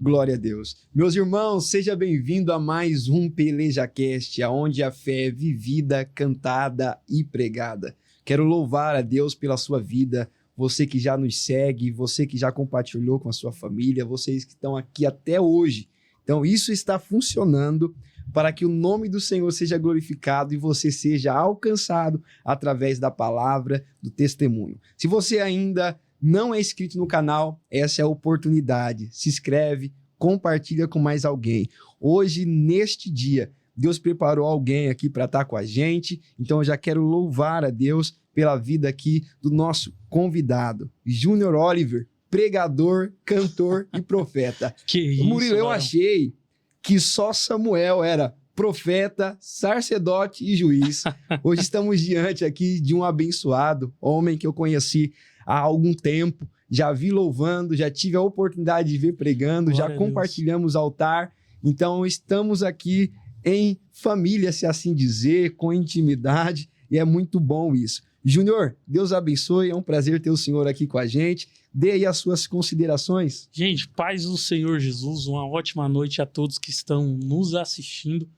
Glória a Deus. Meus irmãos, seja bem-vindo a mais um PelejaCast, onde a fé é vivida, cantada e pregada. Quero louvar a Deus pela sua vida, você que já nos segue, você que já compartilhou com a sua família, vocês que estão aqui até hoje. Então, isso está funcionando para que o nome do Senhor seja glorificado e você seja alcançado através da palavra, do testemunho. Se você ainda não é inscrito no canal, essa é a oportunidade. Se inscreve, compartilha com mais alguém. Hoje, neste dia, Deus preparou alguém aqui para estar com a gente, então eu já quero louvar a Deus pela vida aqui do nosso convidado, Júnior Oliver, pregador, cantor e profeta. Que isso, Murilo, eu varão. achei que só Samuel era profeta, sacerdote e juiz. Hoje estamos diante aqui de um abençoado homem que eu conheci há algum tempo, já vi louvando, já tive a oportunidade de ver pregando, Glória já a Deus. compartilhamos altar. Então estamos aqui em família, se assim dizer, com intimidade, e é muito bom isso. Júnior, Deus abençoe, é um prazer ter o senhor aqui com a gente. Dê aí as suas considerações. Gente, paz do Senhor Jesus, uma ótima noite a todos que estão nos assistindo.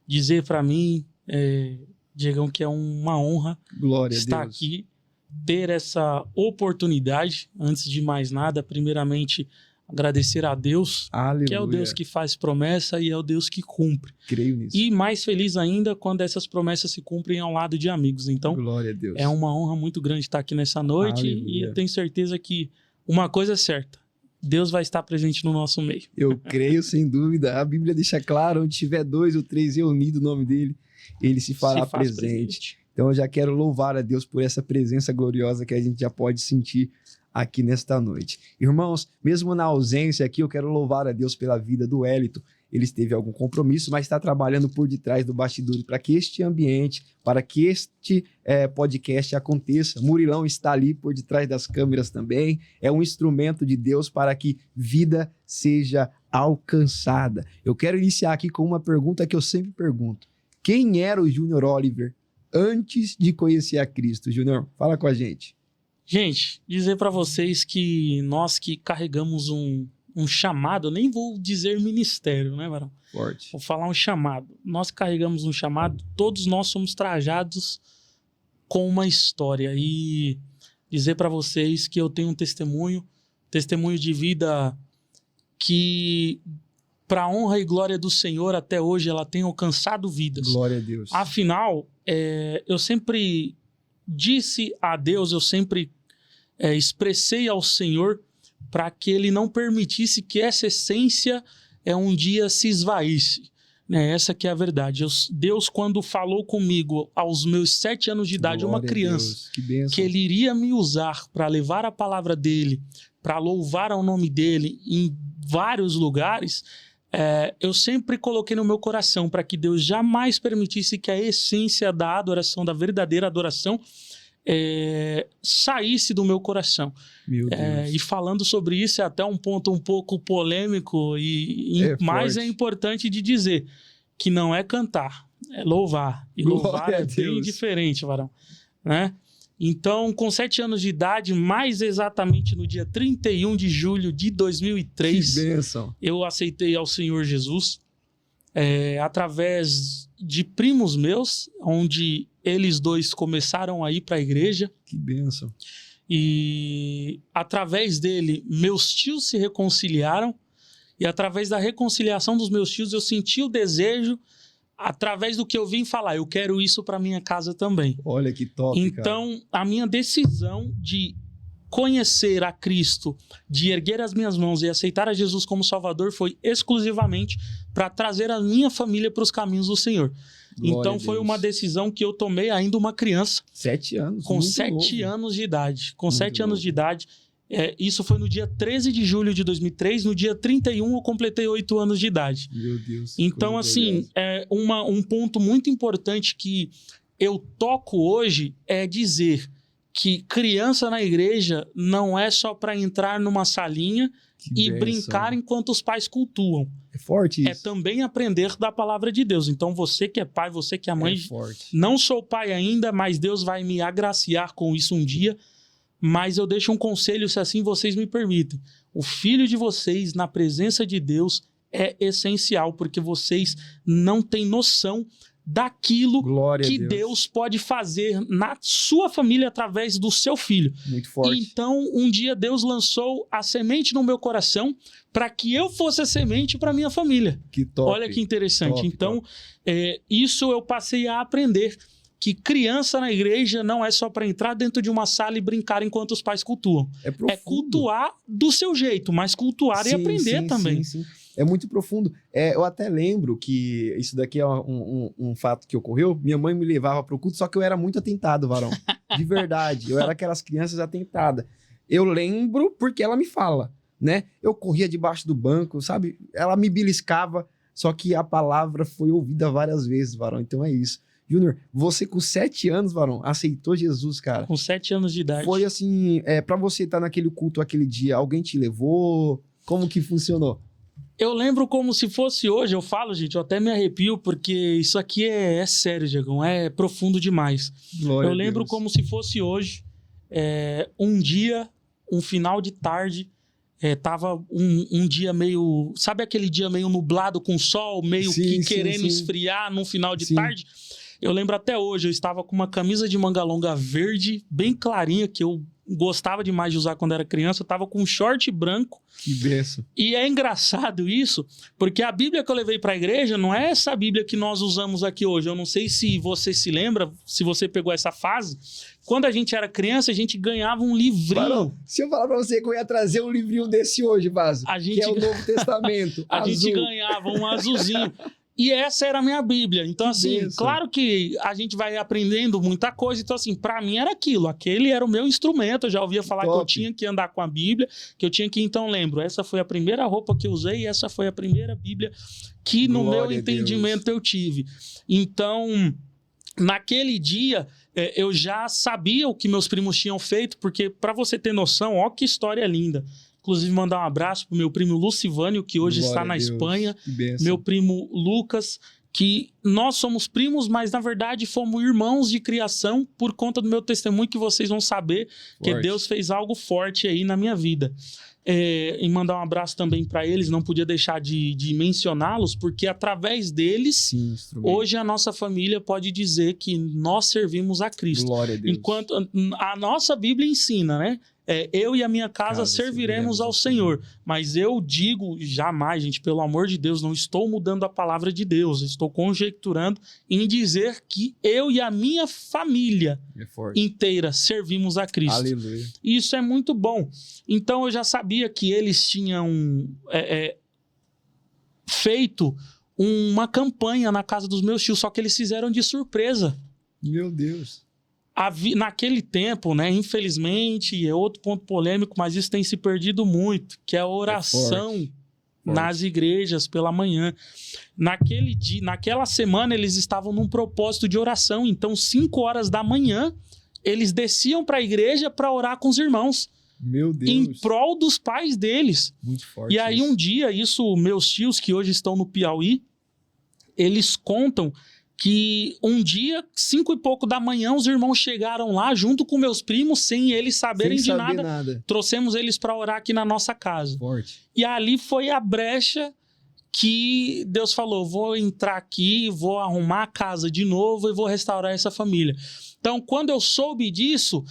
Dizer para mim, Diegão, que é uma honra Glória a estar Deus. aqui, ter essa oportunidade. Antes de mais nada, primeiramente, agradecer a Deus, Aleluia. que é o Deus que faz promessa e é o Deus que cumpre. Creio nisso. E mais feliz ainda quando essas promessas se cumprem ao lado de amigos. Então, Glória a Deus. é uma honra muito grande estar aqui nessa noite. Aleluia. E eu tenho certeza que uma coisa é certa: Deus vai estar presente no nosso meio. Eu creio, sem dúvida. A Bíblia deixa claro, onde tiver 2 ou 3 reunidos o nome dele, ele se fará Se faz presente. Então eu já quero louvar a Deus por essa presença gloriosa que a gente já pode sentir aqui nesta noite. Irmãos, mesmo na ausência aqui, eu quero louvar a Deus pela vida do Wellington. Ele teve algum compromisso, mas está trabalhando por detrás do bastidor para que este ambiente, para que este podcast aconteça. Murilão está ali por detrás das câmeras também. É um instrumento de Deus para que vida seja alcançada. Eu quero iniciar aqui com uma pergunta que eu sempre pergunto. Quem era o Júnior Oliver antes de conhecer a Cristo? Júnior, fala com a gente. Gente, dizer para vocês que nós que carregamos um chamado, eu nem vou dizer ministério, né, varão? Forte. Vou falar um chamado. Nós carregamos um chamado, todos nós somos trajados com uma história. E dizer para vocês que eu tenho um testemunho de vida que, para a honra e glória do Senhor, até hoje ela tem alcançado vidas. Glória a Deus. Afinal, eu sempre disse a Deus, eu sempre expressei ao Senhor para que Ele não permitisse que essa essência um dia se esvaísse. Né? Essa que é a verdade. Deus, quando falou comigo aos meus 7 anos de idade, Glória uma criança, a Deus. Que bênção. que Ele iria me usar para levar a palavra dEle, para louvar ao nome dEle em vários lugares, eu sempre coloquei no meu coração para que Deus jamais permitisse que a essência da adoração, da verdadeira adoração, saísse do meu coração. Meu Deus. E falando sobre isso, é até um ponto um pouco polêmico, mas forte. é importante de dizer que não é cantar, é louvar. E Glória louvar a é bem Deus. diferente, varão. Né? Então, com 7 anos de idade, mais exatamente no dia 31 de julho de 2003, Que bênção. eu aceitei ao Senhor Jesus através de primos meus, onde eles dois começaram a ir para a igreja. Que bênção. E através dele, meus tios se reconciliaram. E através da reconciliação dos meus tios, eu senti o desejo, através do que eu vim falar, eu quero isso para minha casa também. Olha que top, cara. Então, a minha decisão de conhecer a Cristo, de erguer as minhas mãos e aceitar a Jesus como Salvador foi exclusivamente para trazer a minha família para os caminhos do Senhor. Glória Então, a foi Deus. uma decisão que eu tomei ainda uma criança, 7 anos. com muito 7 novo. anos de idade. Com Muito 7 anos novo. de idade. Isso foi no dia 13 de julho de 2003. No dia 31, eu completei 8 anos de idade. Meu Deus. que Então, coisa assim, gloriosa. um ponto muito importante que eu toco hoje é dizer que criança na igreja não é só para entrar numa salinha Que e bênção. brincar enquanto os pais cultuam. É forte isso. É também aprender da palavra de Deus. Então, você que é pai, você que é mãe, É forte. não sou pai ainda, mas Deus vai me agraciar com isso um dia. Mas eu deixo um conselho, se assim vocês me permitem. o filho de vocês na presença de Deus é essencial, porque vocês não têm noção daquilo Glória que a Deus pode fazer na sua família através do seu filho. Muito forte. Então, um dia Deus lançou a semente no meu coração para que eu fosse a semente para minha família. Que top. Olha que interessante. Top, Então, top. isso eu passei a aprender, que criança na igreja não é só para entrar dentro de uma sala e brincar enquanto os pais cultuam. É profundo. É cultuar do seu jeito, mas cultuar e aprender também. Sim. É muito profundo. Eu até lembro que isso daqui é um fato que ocorreu. Minha mãe me levava para o culto, só que eu era muito atentado, varão. De verdade. Eu era aquelas crianças atentadas. Eu lembro porque ela me fala, né? Eu corria debaixo do banco, sabe? Ela me beliscava, só que a palavra foi ouvida várias vezes, varão. Então é isso. Júnior, você com 7 anos, varão, aceitou Jesus, cara. Com 7 anos de idade. Foi assim, para você estar naquele culto aquele dia, alguém te levou? Como que funcionou? Eu lembro como se fosse hoje, eu falo, gente, eu até me arrepio, porque isso aqui é sério, Diegão, é profundo demais. Glória Eu lembro como se fosse hoje, um dia, um final de tarde, tava um dia meio... Sabe aquele dia meio nublado com sol, meio que querendo esfriar num final de tarde? Eu lembro até hoje, eu estava com uma camisa de manga longa verde, bem clarinha, que eu gostava demais de usar quando era criança. Eu tava com um short branco. Que benção. E é engraçado isso, porque a Bíblia que eu levei para a igreja não é essa Bíblia que nós usamos aqui hoje. Eu não sei se você se lembra, se você pegou essa fase. Quando a gente era criança, a gente ganhava um livrinho. Barão, se eu falar para você que eu ia trazer um livrinho desse hoje, Vaso, que é o Novo Testamento, a gente ganhava um azulzinho. E essa era a minha Bíblia. Então, assim, claro que a gente vai aprendendo muita coisa. Então, assim, pra mim era aquilo. Aquele era o meu instrumento. Eu já ouvia falar que eu tinha que andar com a Bíblia, que eu tinha que... Então, lembro, essa foi a primeira roupa que eu usei e essa foi a primeira Bíblia que, no meu entendimento, eu tive. Então, naquele dia, eu já sabia o que meus primos tinham feito, porque, pra você ter noção, ó que história linda. Inclusive, mandar um abraço pro meu primo Lucivânio, que hoje está na Espanha. Meu primo Lucas, que nós somos primos, mas na verdade fomos irmãos de criação por conta do meu testemunho, que vocês vão saber que Deus fez algo forte aí na minha vida. E mandar um abraço também para eles, não podia deixar de mencioná-los, porque através deles, hoje a nossa família pode dizer que nós servimos a Cristo. Glória a Deus. Enquanto a nossa Bíblia ensina, né? Eu e a minha casa serviremos ao Senhor. Mas eu digo jamais, gente, pelo amor de Deus, não estou mudando a palavra de Deus. Estou conjecturando em dizer que eu e a minha família inteira servimos a Cristo. Aleluia. E isso é muito bom. Então eu já sabia que eles tinham feito uma campanha na casa dos meus tios, só que eles fizeram de surpresa. Meu Deus. Naquele tempo, né, infelizmente, é outro ponto polêmico, mas isso tem se perdido muito, que é a oração nas igrejas pela manhã. Naquele dia, naquela semana, eles estavam num propósito de oração. Então, 5 horas da manhã, eles desciam para a igreja para orar com os irmãos. Meu Deus. Em prol dos pais deles. Muito forte. E aí, um dia, meus tios, que hoje estão no Piauí, eles contam que um dia, 5 e pouco da manhã, os irmãos chegaram lá junto com meus primos, sem eles saberem de nada. Trouxemos eles para orar aqui na nossa casa. Forte. E ali foi a brecha que Deus falou, vou entrar aqui, vou arrumar a casa de novo e vou restaurar essa família. Então, quando eu soube disso,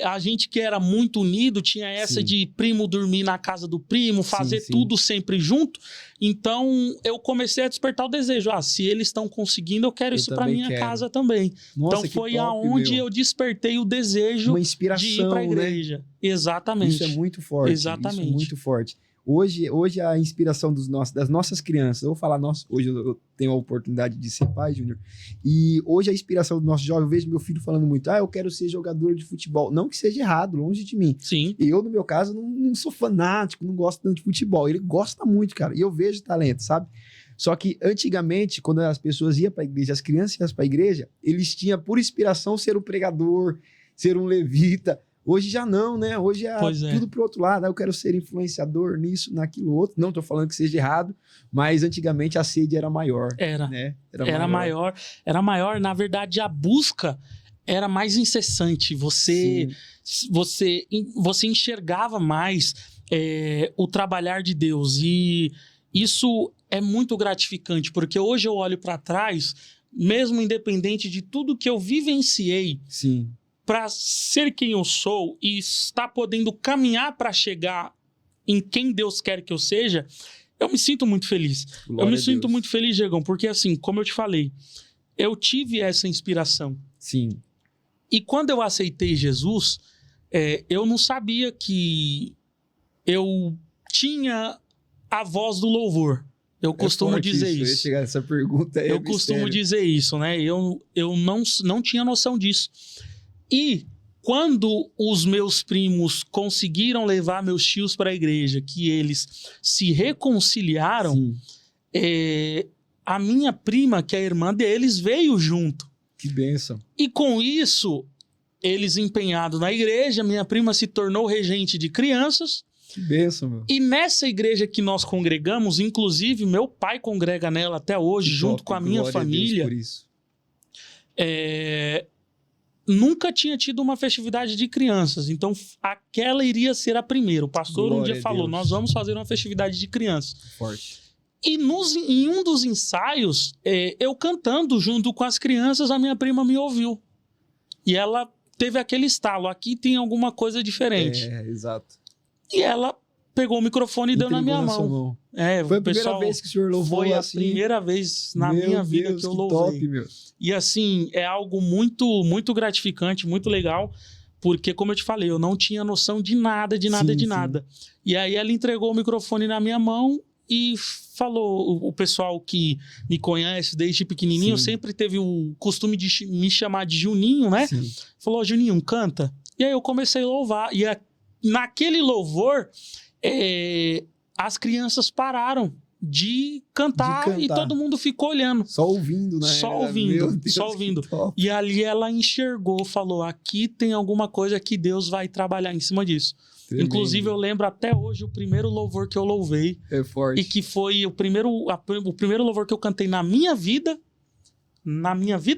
a gente que era muito unido, tinha essa de primo dormir na casa do primo, fazer tudo sempre junto. Então, eu comecei a despertar o desejo. Se eles estão conseguindo, eu quero isso para minha casa também. Nossa, então, foi aonde eu despertei o desejo de ir para a igreja. Né? Exatamente. Isso é muito forte. Exatamente. Isso é muito forte. Hoje a inspiração das nossas crianças, eu vou falar, hoje eu tenho a oportunidade de ser pai, Júnior, e hoje a inspiração do nosso jovem, eu vejo meu filho falando muito, eu quero ser jogador de futebol. Não que seja errado, longe de mim. Sim. Eu, no meu caso, não sou fanático, não gosto tanto de futebol. Ele gosta muito, cara, e eu vejo talento, sabe? Só que antigamente, quando as pessoas iam para a igreja, as crianças iam para a igreja, eles tinham por inspiração ser um pregador, ser um levita. Hoje já não, né? Hoje tudo pro outro lado. Eu quero ser influenciador nisso, naquilo outro. Não tô falando que seja errado, mas antigamente a sede era maior. Era. Né? Era maior. Na verdade, a busca era mais incessante. Você enxergava mais. o trabalhar de Deus. E isso é muito gratificante, porque hoje eu olho para trás, mesmo independente de tudo que eu vivenciei, Sim. para ser quem eu sou e estar podendo caminhar para chegar em quem Deus quer que eu seja, eu me sinto muito feliz. Glória eu me a sinto Deus. muito feliz, Diegão, porque assim, como eu te falei, eu tive essa inspiração. Sim. E quando eu aceitei Jesus, eu não sabia que eu tinha a voz do louvor. Eu costumo forte dizer isso. Eu ia isso. chegar nessa pergunta aí. Eu costumo dizer isso, né? Eu não tinha noção disso. E quando os meus primos conseguiram levar meus tios para a igreja, que eles se reconciliaram, Sim. a minha prima, que é a irmã deles, veio junto. Que bênção. E com isso, eles empenhados na igreja, minha prima se tornou regente de crianças. Que bênção, meu. E nessa igreja que nós congregamos, inclusive meu pai congrega nela até hoje, Que junto top. com a minha Glória a Deus família, por isso. nunca tinha tido uma festividade de crianças. Então, aquela iria ser a primeira. O pastor um Glória dia a falou, Deus. nós vamos fazer uma festividade de crianças. Forte. E em um dos ensaios, eu cantando junto com as crianças, a minha prima me ouviu. E ela teve aquele estalo, aqui tem alguma coisa diferente. Exato. E ela pegou o microfone e deu na minha mão. Foi a primeira vez que o senhor louvou Foi a assim? primeira vez na minha vida que eu louvei. Top, meu. E assim, é algo muito, muito gratificante, muito legal, porque, como eu te falei, eu não tinha noção de nada, de nada, Sim, de sim. nada. E aí ela entregou o microfone na minha mão e falou, o pessoal que me conhece desde pequenininho Sim. sempre teve o costume de me chamar de Juninho, né? Sim. Falou, Juninho, canta. E aí eu comecei a louvar. E naquele louvor, as crianças pararam de cantar e todo mundo ficou olhando. Só ouvindo, né? Só Meu ouvindo, Deus, só que ouvindo. top. E ali ela enxergou, falou, aqui tem alguma coisa que Deus vai trabalhar em cima disso. Tremendo. Inclusive, eu lembro até hoje o primeiro louvor que eu louvei. É forte. E que foi o primeiro louvor que eu cantei na minha vida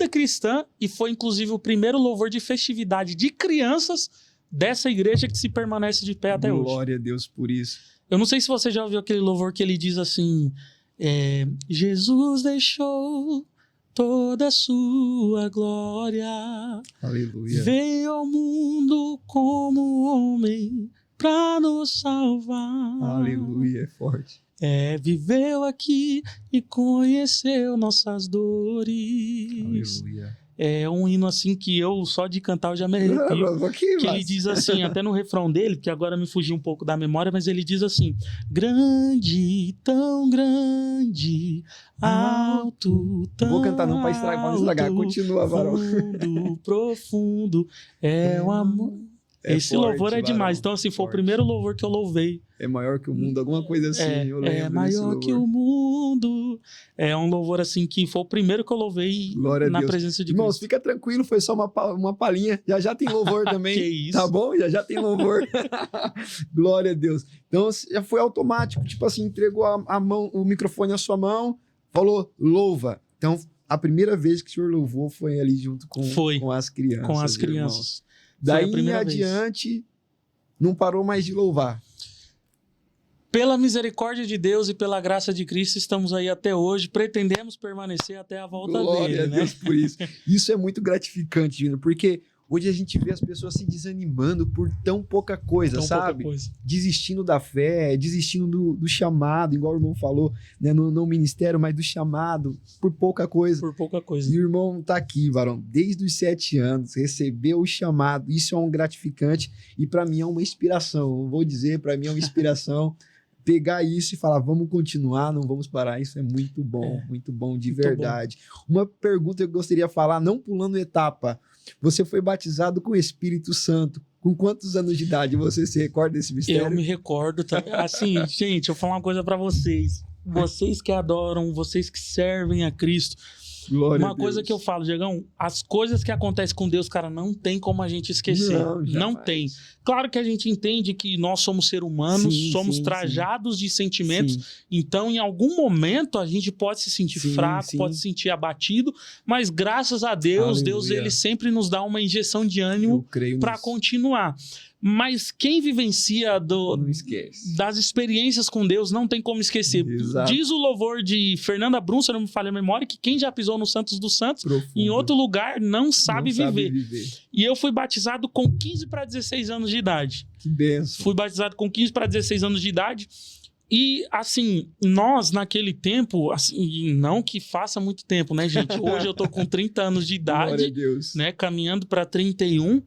cristã, e foi inclusive o primeiro louvor de festividade de crianças dessa igreja que se permanece de pé até hoje. Glória a Deus por isso. Eu não sei se você já ouviu aquele louvor que ele diz assim, Jesus deixou toda a sua glória, Aleluia. veio ao mundo como homem pra nos salvar. Aleluia, é forte. Viveu aqui e conheceu nossas dores. Aleluia. É um hino assim que eu, só de cantar, eu já me arrepio. Que ele diz assim, até no refrão dele, que agora me fugiu um pouco da memória, mas ele diz assim, grande, tão grande, alto, tão Vou cantar não pra não estragar. Continua, varão. Fundo, profundo, é o amor. Esse forte, louvor é demais. varão, Então, assim, foi o forte. primeiro louvor que eu louvei. É maior que o mundo, alguma coisa assim. Eu lembro É desse maior louvor. que o mundo. É um louvor, assim, que foi o primeiro que eu louvei Glória a na Deus. presença de Irmãos, Cristo. fica tranquilo, foi só uma palhinha. Já tem louvor também. Que isso. Tá bom? Já tem louvor. Glória a Deus. Então, já foi automático. Tipo assim, entregou a mão, o microfone na sua mão, falou, louva. Então, a primeira vez que o senhor louvou foi ali junto com as crianças. Com as irmãos. crianças. Daí Foi a em primeira vez. adiante, não parou mais de louvar. Pela misericórdia de Deus e pela graça de Cristo, estamos aí até hoje. Pretendemos permanecer até a volta Glória dele, a Deus por isso. Isso é muito gratificante, Júnior, porque hoje a gente vê as pessoas se desanimando por tão pouca coisa, Tão sabe? pouca coisa. Desistindo da fé, desistindo do chamado, igual o irmão falou, né? No ministério, mas do chamado, por pouca coisa. Por pouca coisa. E o irmão tá aqui, varão, desde os 7 anos, recebeu o chamado, isso é um gratificante e para mim é uma inspiração. Eu vou dizer, para mim é uma inspiração. Pegar isso e falar, vamos continuar, não vamos parar, isso é muito bom de muito verdade. Uma pergunta que eu gostaria de falar, não pulando etapa, você foi batizado com o Espírito Santo, com quantos anos de idade você se recorda desse mistério? Eu me recordo, assim, gente, eu vou falar uma coisa pra vocês. Vocês que adoram, vocês que servem a Cristo. Glória a Uma Deus. coisa que eu falo, Diegão, as coisas que acontecem com Deus, cara, não tem como a gente esquecer. Não, jamais. Não tem. Claro que a gente entende que nós somos seres humanos, Sim, somos sim, trajados de sentimentos, Sim. então em algum momento a gente pode se sentir Sim, fraco, sim. pode se sentir abatido, mas graças a Deus, Aleluia. Deus ele sempre nos dá uma injeção de Eu ânimo creio para nisso. continuar. Mas quem vivencia Não esquece. das experiências com Deus não tem como esquecer. Exato. Diz o louvor de Fernanda Brum, se eu não me falha a memória, que quem já pisou no Santos dos Santos, Profundo. em outro lugar, não sabe Não viver. sabe viver. E eu fui batizado com 15 para 16 anos de idade. Que benção. Fui batizado com 15 para 16 anos de idade. E, assim, nós, naquele tempo, assim, não que faça muito tempo, né, gente? Hoje eu tô com 30 anos de Glória a idade, Deus. né, caminhando para 31,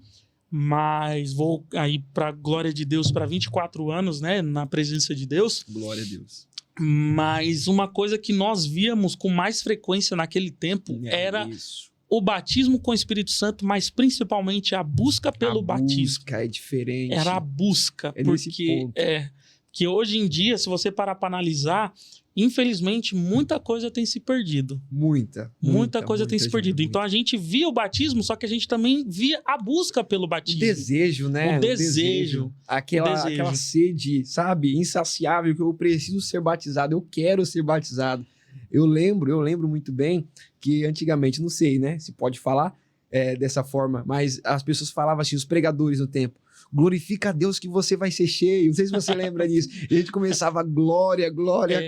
mas vou aí para glória de Deus para 24 anos, né, na presença de Deus. Glória a Deus. Mas uma coisa que nós víamos com mais frequência naquele tempo era isso. o batismo com o Espírito Santo, mas principalmente a busca pelo batismo. A busca é diferente. Era a busca, É nesse porque ponto. que hoje em dia, se você parar para analisar, infelizmente muita coisa tem se perdido. Muita Coisa tem se perdido. gente, Então a gente via o batismo, só que a gente também via a busca pelo o batismo. desejo, né? O desejo. Aquela sede, sabe? Insaciável, que eu preciso ser batizado, eu quero ser batizado. Eu lembro muito bem que antigamente, não sei, né? Se pode falar dessa forma, mas as pessoas falavam assim, os pregadores no tempo, glorifica a Deus que você vai ser cheio. Não sei se você lembra disso. E a gente começava glória, glória.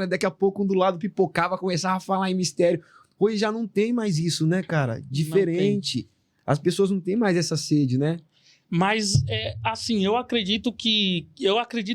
Daqui a pouco um do lado pipocava, começava a falar em mistério. Hoje já não tem mais isso, né, cara? Diferente. As pessoas não têm mais essa sede, né? Mas, assim, eu acredito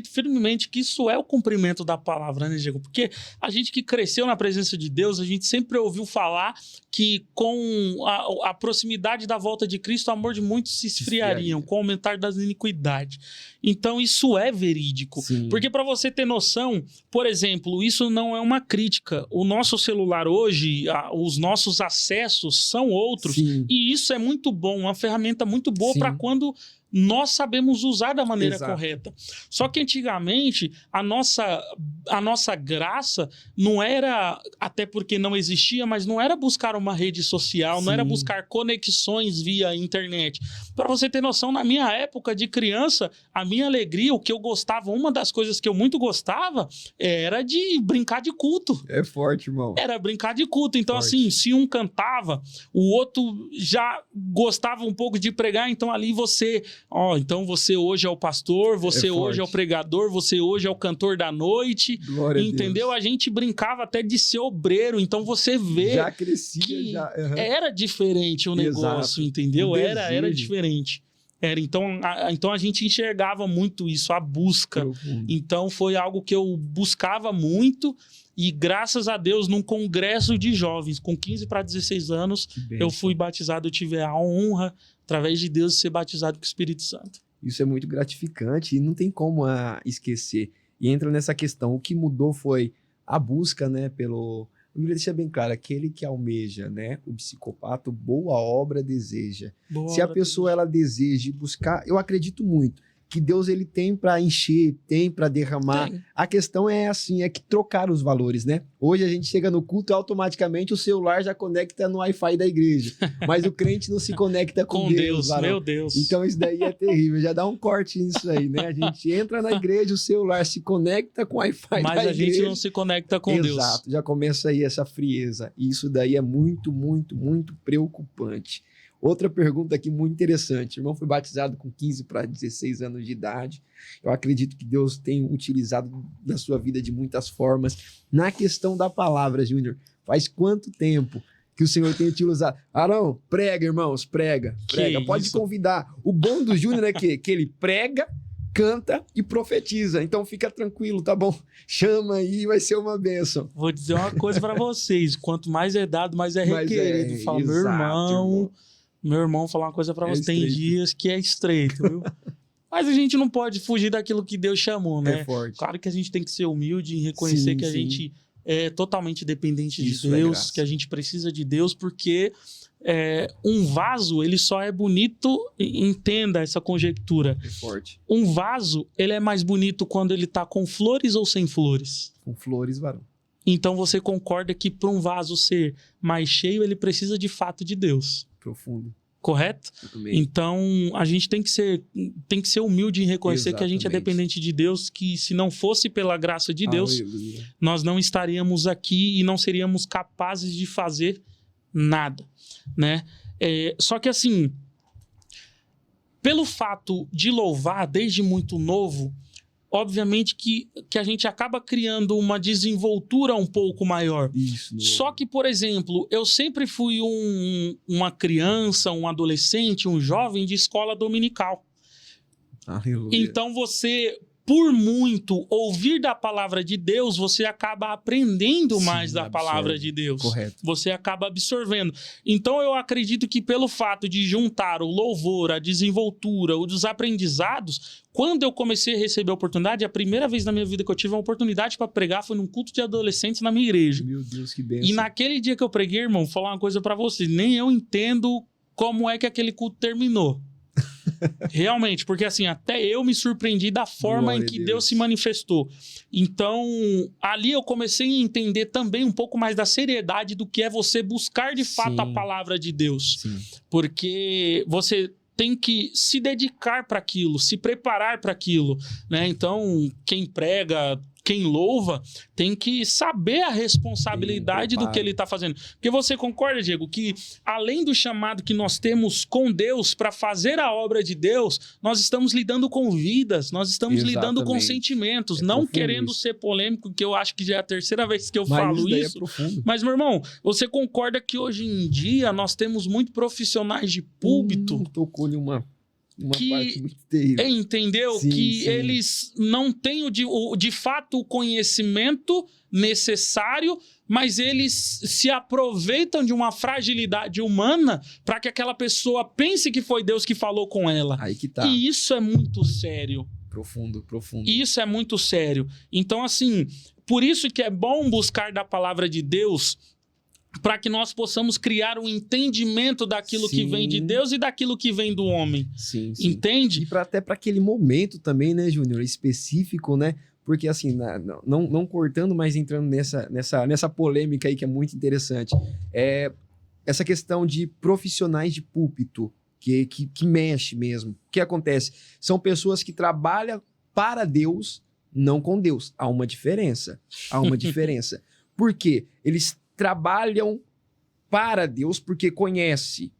firmemente que isso é o cumprimento da palavra, né, Diego? Porque a gente que cresceu na presença de Deus, a gente sempre ouviu falar que com a proximidade da volta de Cristo, o amor de muitos se esfriariam, com o aumentar das iniquidades. Então, isso é verídico. Sim. Porque, para você ter noção, por exemplo, isso não é uma crítica. O nosso celular hoje, os nossos acessos são outros. Sim. E isso é muito bom, uma ferramenta muito boa Sim. para quando nós sabemos usar da maneira Exato. correta. Só que antigamente a nossa graça não era, até porque não existia, mas não era buscar uma rede social, não era Sim. buscar conexões via internet. Para você ter noção, na minha época de criança, a minha alegria, o que eu gostava, uma das coisas que eu muito gostava era de brincar de culto. É forte, irmão. Era brincar de culto. Então, Forte. assim, se um cantava, o outro já gostava um pouco de pregar, então ali então você hoje é o pastor, você hoje é o forte. pregador, você hoje é o cantor da noite. Glória Entendeu? a Deus. A gente brincava até de ser obreiro, então você vê Já crescia, que já. Aham. era diferente o negócio, Exato. entendeu? O Era desejo. diferente. Então a gente enxergava muito isso, a busca. Profundo. Então foi algo que eu buscava muito e graças a Deus num congresso de jovens com 15 para 16 anos Que bênção. eu fui batizado, eu tive a honra através de Deus de ser batizado com o Espírito Santo. Isso é muito gratificante e não tem como esquecer. E entra nessa questão, o que mudou foi a busca, né, pelo... A Bíblia deixa bem claro, aquele que almeja, né, o psicopata, boa obra deseja. Boa Se a obra, pessoa ela deseja buscar, eu acredito muito que Deus ele tem para encher, tem para derramar. Tem. A questão é assim, é que trocar os valores, né? Hoje a gente chega no culto e automaticamente o celular já conecta no Wi-Fi da igreja, mas o crente não se conecta com Deus, varão. meu Deus. Então isso daí é terrível, já dá um corte nisso aí, né? A gente entra na igreja, o celular se conecta com o Wi-Fi mas da a igreja. gente não se conecta com Deus. Exato, já começa aí essa frieza. E isso daí é muito, muito, muito preocupante. Outra pergunta aqui muito interessante. O irmão foi batizado com 15 para 16 anos de idade. Eu acredito que Deus tem utilizado na sua vida de muitas formas. Na questão da palavra, Júnior, faz quanto tempo que o Senhor tem utilizado? Arão, prega, irmãos, prega. Pode isso? convidar. O bom do Júnior é que ele prega, canta e profetiza. Então fica tranquilo, tá bom? Chama aí, vai ser uma bênção. Vou dizer uma coisa para vocês. Quanto mais é dado, mais é Mas requerido. Fala, exato, meu irmão, falar uma coisa para É você. Tem estreito. dias que é estreito, viu? Mas a gente não pode fugir daquilo que Deus chamou, né? É forte. Claro que a gente tem que ser humilde e reconhecer Sim, que a sim. gente é totalmente dependente Isso de é Deus, graça. que a gente precisa de Deus, porque um vaso, ele só é bonito, entenda essa conjectura. É forte. Um vaso, ele é mais bonito quando ele tá com flores ou sem flores? Com flores, varão. Então você concorda que para um vaso ser mais cheio, ele precisa de fato de Deus, Profundo. correto? Eu também. Então a gente tem que ser humilde em reconhecer que a gente é Exatamente. dependente de Deus, que se não fosse pela graça de Deus, Aleluia. nós não estaríamos aqui e não seríamos capazes de fazer nada, né? Só que assim, pelo fato de louvar desde muito novo, obviamente que a gente acaba criando uma desenvoltura um pouco maior. Isso. Só que, por exemplo, eu sempre fui uma criança, um adolescente, um jovem de escola dominical. Aleluia. Então você, por muito ouvir da palavra de Deus, você acaba aprendendo mais da palavra de Deus. Correto. Você acaba absorvendo. Então eu acredito que pelo fato de juntar o louvor, a desenvoltura, os aprendizados, quando eu comecei a receber a oportunidade, a primeira vez na minha vida que eu tive a oportunidade para pregar foi num culto de adolescentes na minha igreja. Meu Deus, que bênção. E naquele dia que eu preguei, irmão, vou falar uma coisa para você, nem eu entendo como é que aquele culto terminou. Realmente, porque assim, até eu me surpreendi da forma em que Deus se manifestou. Então, ali eu comecei a entender também um pouco mais da seriedade do que é você buscar de fato a palavra de Deus. Sim. Porque você tem que se dedicar para aquilo, se preparar para aquilo, né? Então, quem prega, quem louva, tem que saber a responsabilidade do que ele está fazendo. Porque você concorda, Diego, que além do chamado que nós temos com Deus para fazer a obra de Deus, nós estamos lidando com vidas, nós estamos lidando com sentimentos, não querendo ser polêmico, que eu acho que já é a terceira vez que eu falo isso. Mas, meu irmão, você concorda que hoje em dia nós temos muito profissionais de púlpito tocou em uma que, parte muito terrível. Entendeu? Sim, que eles não têm de fato o conhecimento necessário, mas eles se aproveitam de uma fragilidade humana para que aquela pessoa pense que foi Deus que falou com ela. Aí que tá. E isso é muito sério. Profundo. Isso é muito sério. Então, assim, por isso que é bom buscar da palavra de Deus, para que nós possamos criar um entendimento daquilo que vem de Deus e daquilo que vem do homem. Sim. Entende? E até para aquele momento também, né, Júnior, específico, né? Porque assim, não cortando, mas entrando nessa polêmica aí que é muito interessante. Essa questão de profissionais de púlpito, que mexe mesmo. O que acontece? São pessoas que trabalham para Deus, não com Deus. Há uma diferença. Por quê? Eles trabalham para Deus porque conhece,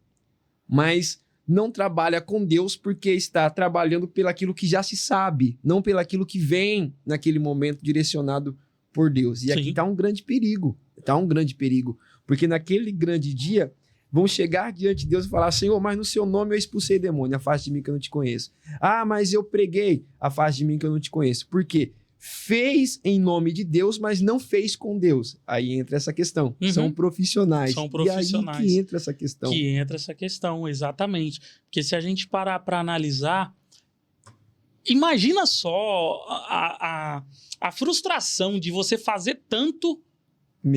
mas não trabalha com Deus porque está trabalhando pelaquilo que já se sabe, não pelaquilo que vem naquele momento direcionado por Deus. E aqui está um grande perigo, porque naquele grande dia vão chegar diante de Deus e falar: Senhor, mas no seu nome eu expulsei demônio, afaste de mim que eu não te conheço. Ah, mas eu preguei, afaste de mim que eu não te conheço. Por quê? Fez em nome de Deus, mas não fez com Deus. Aí entra essa questão. São profissionais. E aí que entra essa questão. Exatamente. Porque se a gente parar para analisar, imagina só a frustração de você fazer tanto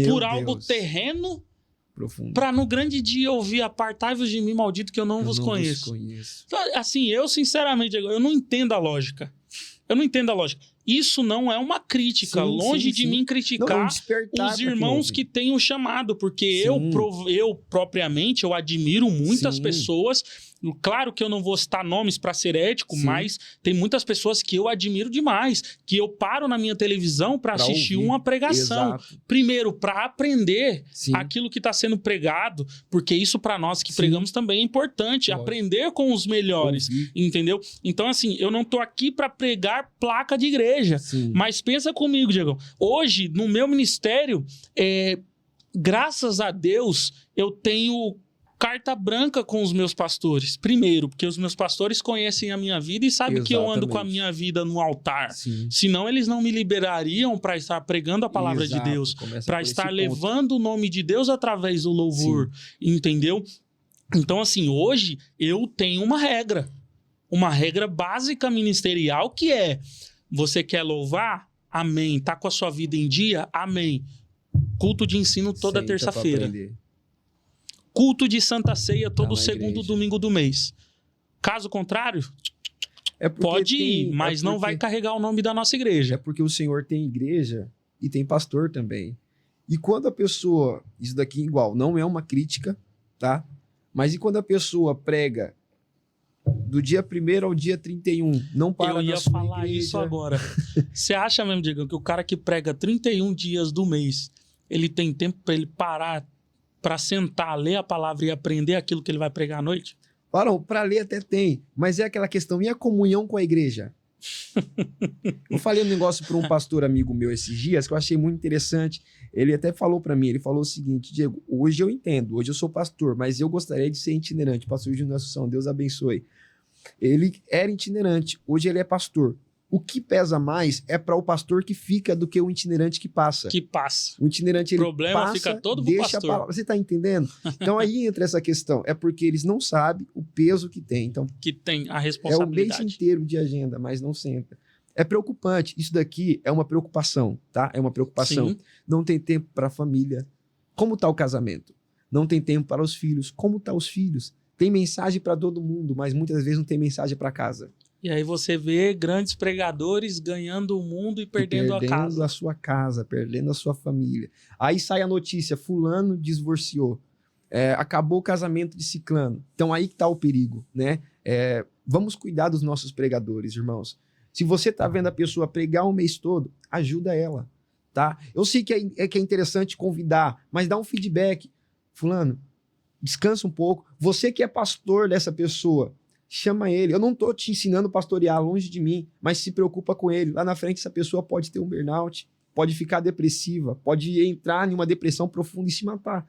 por algo terreno para no grande dia ouvir: apartai-vos de mim, maldito, que eu não vos conheço. Assim, eu sinceramente, eu não entendo a lógica. Isso não é uma crítica, longe de mim criticar os irmãos que têm o chamado, porque eu propriamente, eu admiro muitas pessoas. Claro que eu não vou citar nomes para ser ético, mas tem muitas pessoas que eu admiro demais, que eu paro na minha televisão para assistir uma pregação. Primeiro, para aprender aquilo que está sendo pregado, porque isso para nós que pregamos também é importante, aprender com os melhores, entendeu? Então, assim, eu não estou aqui para pregar placa de igreja, mas pensa comigo, Diego. Hoje, no meu ministério, graças a Deus, eu tenho carta branca com os meus pastores. Primeiro, porque os meus pastores conhecem a minha vida e sabem que eu ando com a minha vida no altar. Senão eles não me liberariam para estar pregando a palavra de Deus, para estar levando o nome de Deus através do louvor, entendeu? Então, assim, hoje eu tenho uma regra básica ministerial, que é: você quer louvar? Amém. Tá com a sua vida em dia? Amém. Culto de ensino toda terça-feira. Culto de Santa Ceia todo segundo domingo do mês. Caso contrário, pode ir, mas não vai carregar o nome da nossa igreja. É porque o Senhor tem igreja e tem pastor também. E quando a pessoa... Isso daqui igual, não é uma crítica, tá? Mas e quando a pessoa prega do dia 1º ao dia 31, não para na sua igreja? Eu ia falar isso agora. Você acha mesmo, Diego, que o cara que prega 31 dias do mês, ele tem tempo para ele parar, para sentar, ler a palavra e aprender aquilo que ele vai pregar à noite? Varão, para ler até tem, mas é aquela questão, e a comunhão com a igreja? Eu falei um negócio para um pastor amigo meu esses dias que eu achei muito interessante. Ele até falou para mim, ele falou o seguinte: Diego, hoje eu entendo, hoje eu sou pastor, mas eu gostaria de ser itinerante. Pastor Júnior Assunção, Deus abençoe. Ele era itinerante, hoje ele é pastor. O que pesa mais é para o pastor que fica do que o itinerante que passa. Que passa. O itinerante, ele o problema passa, fica todo pro deixa pastor. a palavra. Você tá entendendo? Então aí entra essa questão. É porque eles não sabem o peso que tem. Então, Que tem a é o responsabilidade. mês inteiro de agenda, mas não senta. É preocupante. Isso daqui é uma preocupação, tá? É uma preocupação. Sim. Não tem tempo para a família. Como tá o casamento? Não tem tempo para os filhos. Como tá os filhos? Tem mensagem para todo mundo, mas muitas vezes não tem mensagem para casa. E aí você vê grandes pregadores ganhando o mundo e perdendo a casa. a sua casa, perdendo a sua família. Aí sai a notícia, fulano divorciou. Acabou o casamento de ciclano. Então aí que tá o perigo, né? Vamos cuidar dos nossos pregadores, irmãos. Se você tá vendo a pessoa pregar o mês todo, ajuda ela, tá? Eu sei que é interessante convidar, mas dá um feedback. Fulano, descansa um pouco. Você que é pastor dessa pessoa, chama ele. Eu não tô te ensinando a pastorear, longe de mim, mas se preocupa com ele. Lá na frente essa pessoa pode ter um burnout, pode ficar depressiva, pode entrar em uma depressão profunda e se matar.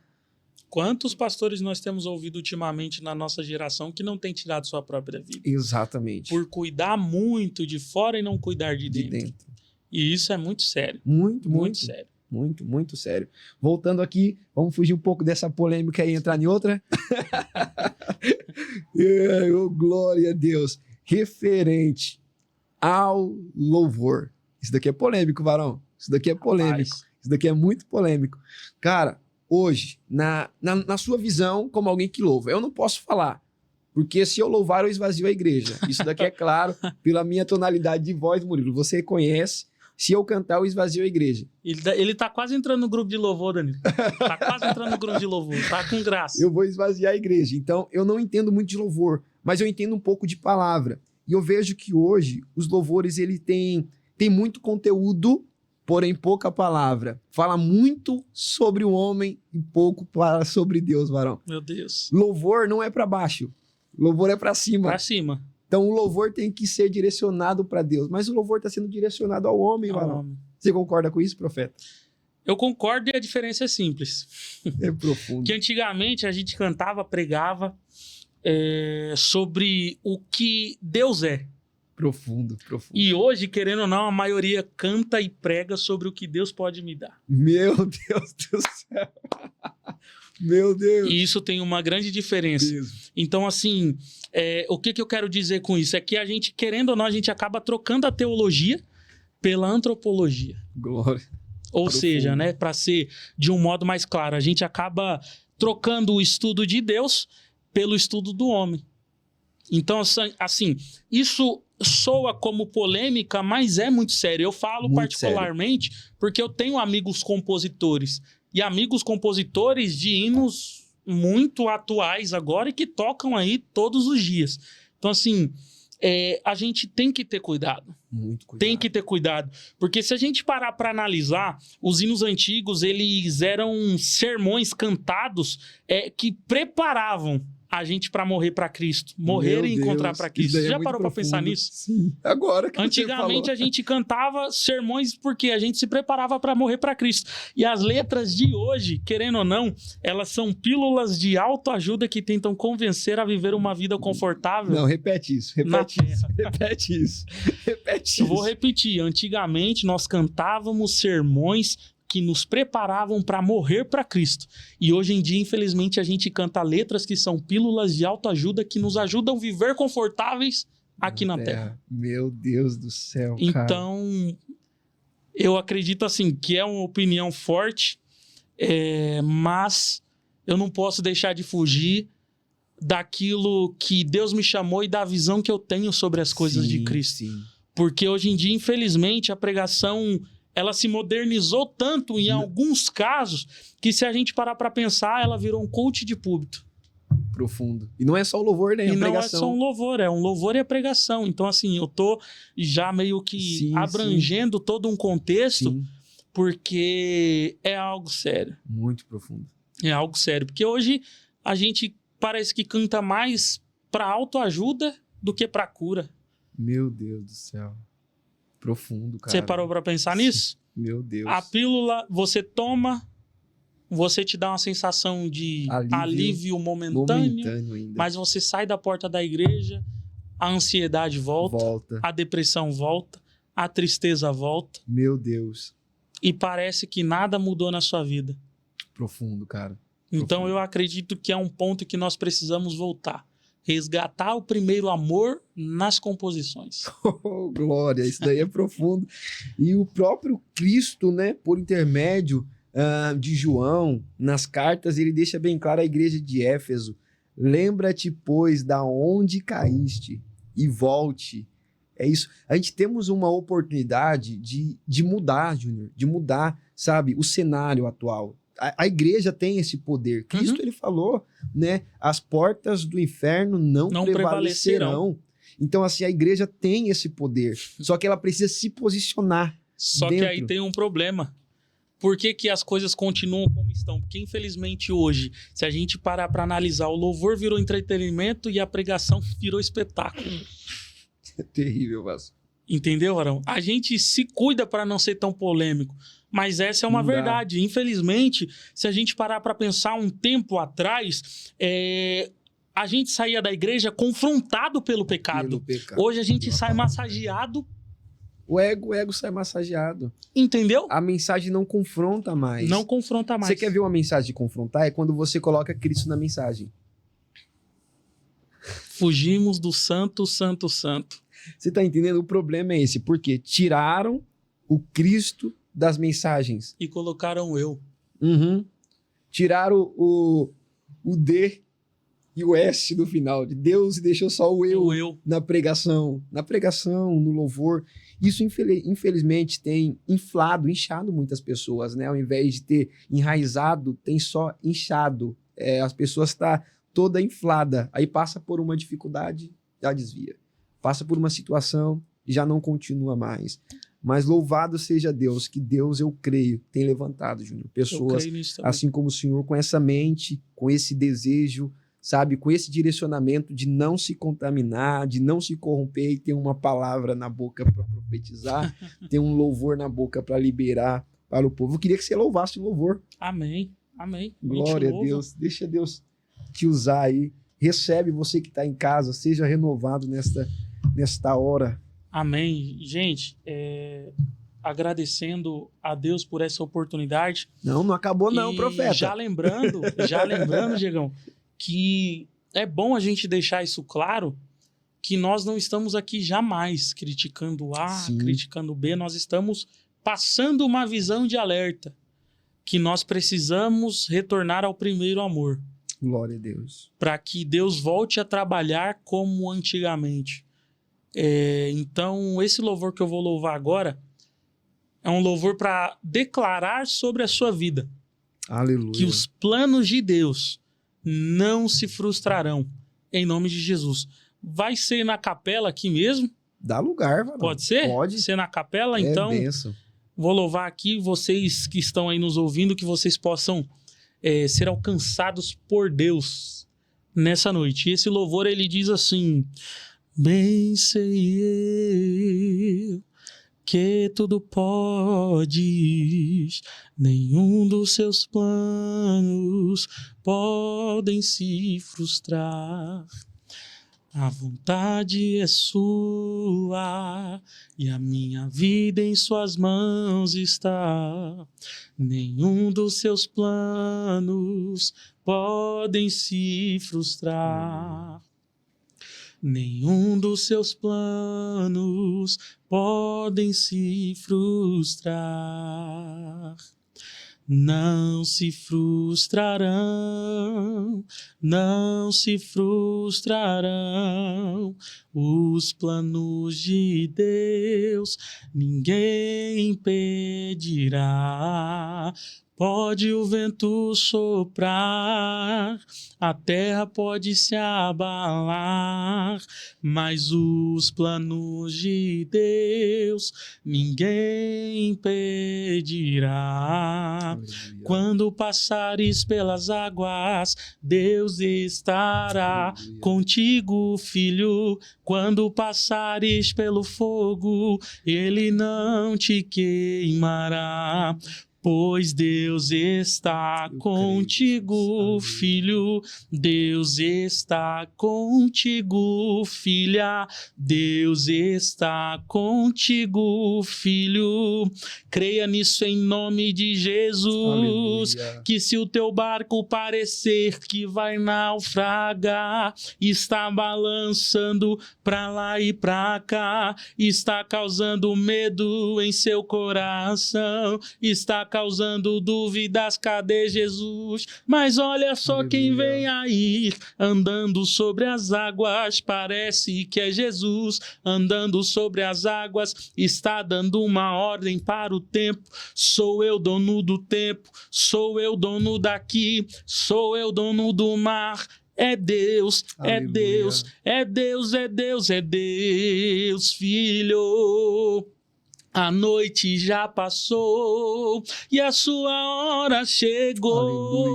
Quantos pastores nós temos ouvido ultimamente na nossa geração que não tem tirado sua própria vida? Exatamente. Por cuidar muito de fora e não cuidar de dentro. E isso é muito sério. Muito sério. Muito sério. Voltando aqui, vamos fugir um pouco dessa polêmica e entrar em outra. Glória a Deus. Referente ao louvor. Isso daqui é polêmico, varão. Isso daqui é polêmico. Rapaz. Isso daqui é muito polêmico. Cara, hoje, na sua visão, como alguém que louva, eu não posso falar. Porque se eu louvar, eu esvazio a igreja. Isso daqui é claro pela minha tonalidade de voz, Murilo. Você conhece. Se eu cantar, eu esvazio a igreja. Ele tá quase entrando no grupo de louvor, Danilo. Tá quase entrando no grupo de louvor. Tá com graça. Eu vou esvaziar a igreja. Então, eu não entendo muito de louvor, mas eu entendo um pouco de palavra. E eu vejo que hoje, os louvores, ele tem muito conteúdo, porém pouca palavra. Fala muito sobre o homem e pouco sobre Deus, varão. Meu Deus. Louvor não é para baixo. Louvor é para cima. Pra cima. Então, o louvor tem que ser direcionado para Deus. Mas o louvor está sendo direcionado ao homem, varão. Você concorda com isso, profeta? Eu concordo e a diferença é simples. É profundo. Que antigamente a gente cantava, pregava sobre o que Deus é. Profundo. E hoje, querendo ou não, a maioria canta e prega sobre o que Deus pode me dar. Meu Deus do céu. Meu Deus. E isso tem uma grande diferença. Deus. Então, assim, o que eu quero dizer com isso? É que a gente, querendo ou não, a gente acaba trocando a teologia pela antropologia. Glória. Ou seja, né, para ser de um modo mais claro, a gente acaba trocando o estudo de Deus pelo estudo do homem. Então, assim, isso soa como polêmica, mas é muito sério. Eu falo muito particularmente sério. Porque eu tenho amigos compositores. E amigos compositores de hinos muito atuais agora e que tocam aí todos os dias. Então, assim, a gente tem que ter cuidado. Muito cuidado. Tem que ter cuidado. Porque se a gente parar para analisar, os hinos antigos, eles eram sermões cantados que preparavam a gente para morrer para Cristo. Morrer e encontrar para Cristo. Você já parou para pensar nisso? Sim. Agora que antigamente a gente cantava sermões porque a gente se preparava para morrer para Cristo. E as letras de hoje, querendo ou não, elas são pílulas de autoajuda que tentam convencer a viver uma vida confortável. Não, repete isso. Repete isso. Eu vou repetir. Antigamente nós cantávamos sermões que nos preparavam para morrer para Cristo. E hoje em dia, infelizmente, a gente canta letras que são pílulas de autoajuda que nos ajudam a viver confortáveis aqui na Terra. Meu Deus do céu, então, eu acredito assim que é uma opinião forte, mas eu não posso deixar de fugir daquilo que Deus me chamou e da visão que eu tenho sobre as coisas de Cristo. Sim. Porque hoje em dia, infelizmente, a pregação ela se modernizou tanto em alguns casos que se a gente parar para pensar, ela virou um coach de púlpito. Profundo. E não é só o louvor, né? E não é só um louvor, é um louvor e a pregação. Então, assim, eu tô já meio que abrangendo todo um contexto, porque é algo sério. Muito profundo. É algo sério. Porque hoje a gente parece que canta mais para autoajuda do que para cura. Meu Deus do céu. Profundo, cara. Você parou para pensar nisso? Meu Deus. A pílula, você toma, você te dá uma sensação de alívio momentâneo, ainda. mas você sai da porta da igreja, a ansiedade volta. A depressão volta, a tristeza volta. Meu Deus. E parece que nada mudou na sua vida. Profundo, cara. Então eu acredito que é um ponto que nós precisamos voltar. Resgatar o primeiro amor nas composições. Oh, glória, isso daí é profundo. E o próprio Cristo, né, por intermédio de João, nas cartas, ele deixa bem claro à igreja de Éfeso: lembra-te, pois, da onde caíste e volte. É isso. A gente temos uma oportunidade de mudar, Júnior, de mudar, sabe, o cenário atual. A igreja tem esse poder. Cristo, ele falou, né? As portas do inferno não prevalecerão. Então, assim, a igreja tem esse poder. Só que ela precisa se posicionar. Só que aí tem um problema. Por que as coisas continuam como estão? Porque, infelizmente, hoje, se a gente parar para analisar, o louvor virou entretenimento e a pregação virou espetáculo. É terrível, Vasco. Entendeu, Arão? A gente se cuida para não ser tão polêmico. Mas essa é uma verdade. Infelizmente, se a gente parar para pensar um tempo atrás, a gente saía da igreja confrontado pelo pecado. Hoje a gente sai massageado. O ego sai massageado. Entendeu? A mensagem não confronta mais. Não confronta mais. Você quer ver uma mensagem de confrontar? É quando você coloca Cristo na mensagem. Fugimos do santo, santo, santo. Você tá entendendo? O problema é esse. Porque tiraram o Cristo das mensagens. E colocaram eu. Tiraram o D e o S no final de Deus e deixou só o eu. Na pregação, no louvor. Isso, infelizmente, tem inchado muitas pessoas, né? Ao invés de ter enraizado, tem só inchado. As pessoas estão toda inflada. Aí passa por uma dificuldade, já desvia. Passa por uma situação, já não continua mais. Mas louvado seja Deus, que Deus, eu creio, tem levantado, Júnior, pessoas assim como o Senhor, com essa mente, com esse desejo, sabe, com esse direcionamento de não se contaminar, de não se corromper e ter uma palavra na boca para profetizar, ter um louvor na boca para liberar para o povo. Eu queria que você louvasse o louvor. Amém, amém. Glória a Deus, deixa Deus te usar aí. Recebe você que está em casa, seja renovado nesta hora. Amém. Gente, agradecendo a Deus por essa oportunidade. Não acabou não, profeta. Já lembrando, Diegão, que é bom a gente deixar isso claro, que nós não estamos aqui jamais criticando A, Sim. criticando B, nós estamos passando uma visão de alerta, que nós precisamos retornar ao primeiro amor. Glória a Deus. Para que Deus volte a trabalhar como antigamente. Então, esse louvor que eu vou louvar agora é um louvor para declarar sobre a sua vida. Aleluia. Que os planos de Deus não se frustrarão, em nome de Jesus. Vai ser na capela aqui mesmo? Dá lugar, varão. Pode ser? Pode ser na capela, então. Benção. Vou louvar aqui, vocês que estão aí nos ouvindo, que vocês possam ser alcançados por Deus nessa noite. E esse louvor, ele diz assim: bem sei eu que tudo podes, nenhum dos seus planos podem se frustrar. A vontade é sua e a minha vida em suas mãos está. Nenhum dos seus planos podem se frustrar. Nenhum dos seus planos podem se frustrar. Não se frustrarão, não se frustrarão os planos de Deus, ninguém impedirá, Pode o vento soprar, a terra pode se abalar, mas os planos de Deus ninguém impedirá. Aleluia. Quando passares pelas águas, Deus estará Aleluia. contigo, filho. Quando passares pelo fogo, Ele não te queimará. Pois Deus está Eu contigo, creio, Jesus. filho. Deus está contigo, filha. Deus está contigo, filho. Creia nisso em nome de Jesus. Aleluia. Que se o teu barco parecer que vai naufragar, está balançando pra lá e pra cá, está causando medo em seu coração, está causando dúvidas, cadê Jesus? Mas olha só Aleluia. quem vem aí, andando sobre as águas, parece que é Jesus, andando sobre as águas, está dando uma ordem para o tempo. Sou eu dono do tempo, sou eu dono daqui, sou eu dono do mar. É Deus, é Aleluia. Deus, é Deus, é Deus, é Deus, filho. A noite já passou e a sua hora chegou.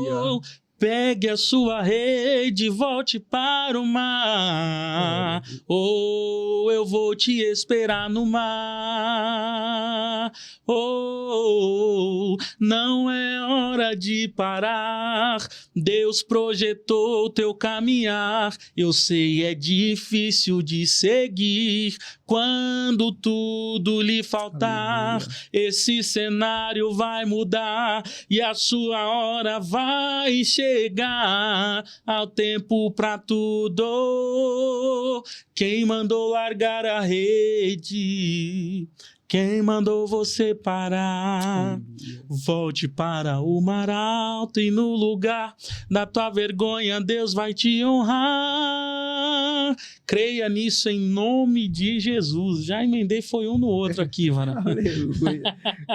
Aleluia. Pegue a sua rede e volte para o mar. Ou eu vou te esperar no mar. Oh, não é hora de parar. Deus projetou teu caminhar. Eu sei, é difícil de seguir quando tudo lhe faltar. Aleluia. Esse cenário vai mudar e a sua hora vai chegar. Ao tempo pra tudo. Quem mandou largar a rede? Quem mandou você parar? Aleluia. Volte para o mar alto e no lugar da tua vergonha Deus vai te honrar. Creia nisso em nome de Jesus. Já emendei, foi um no outro aqui, Vara. Aleluia.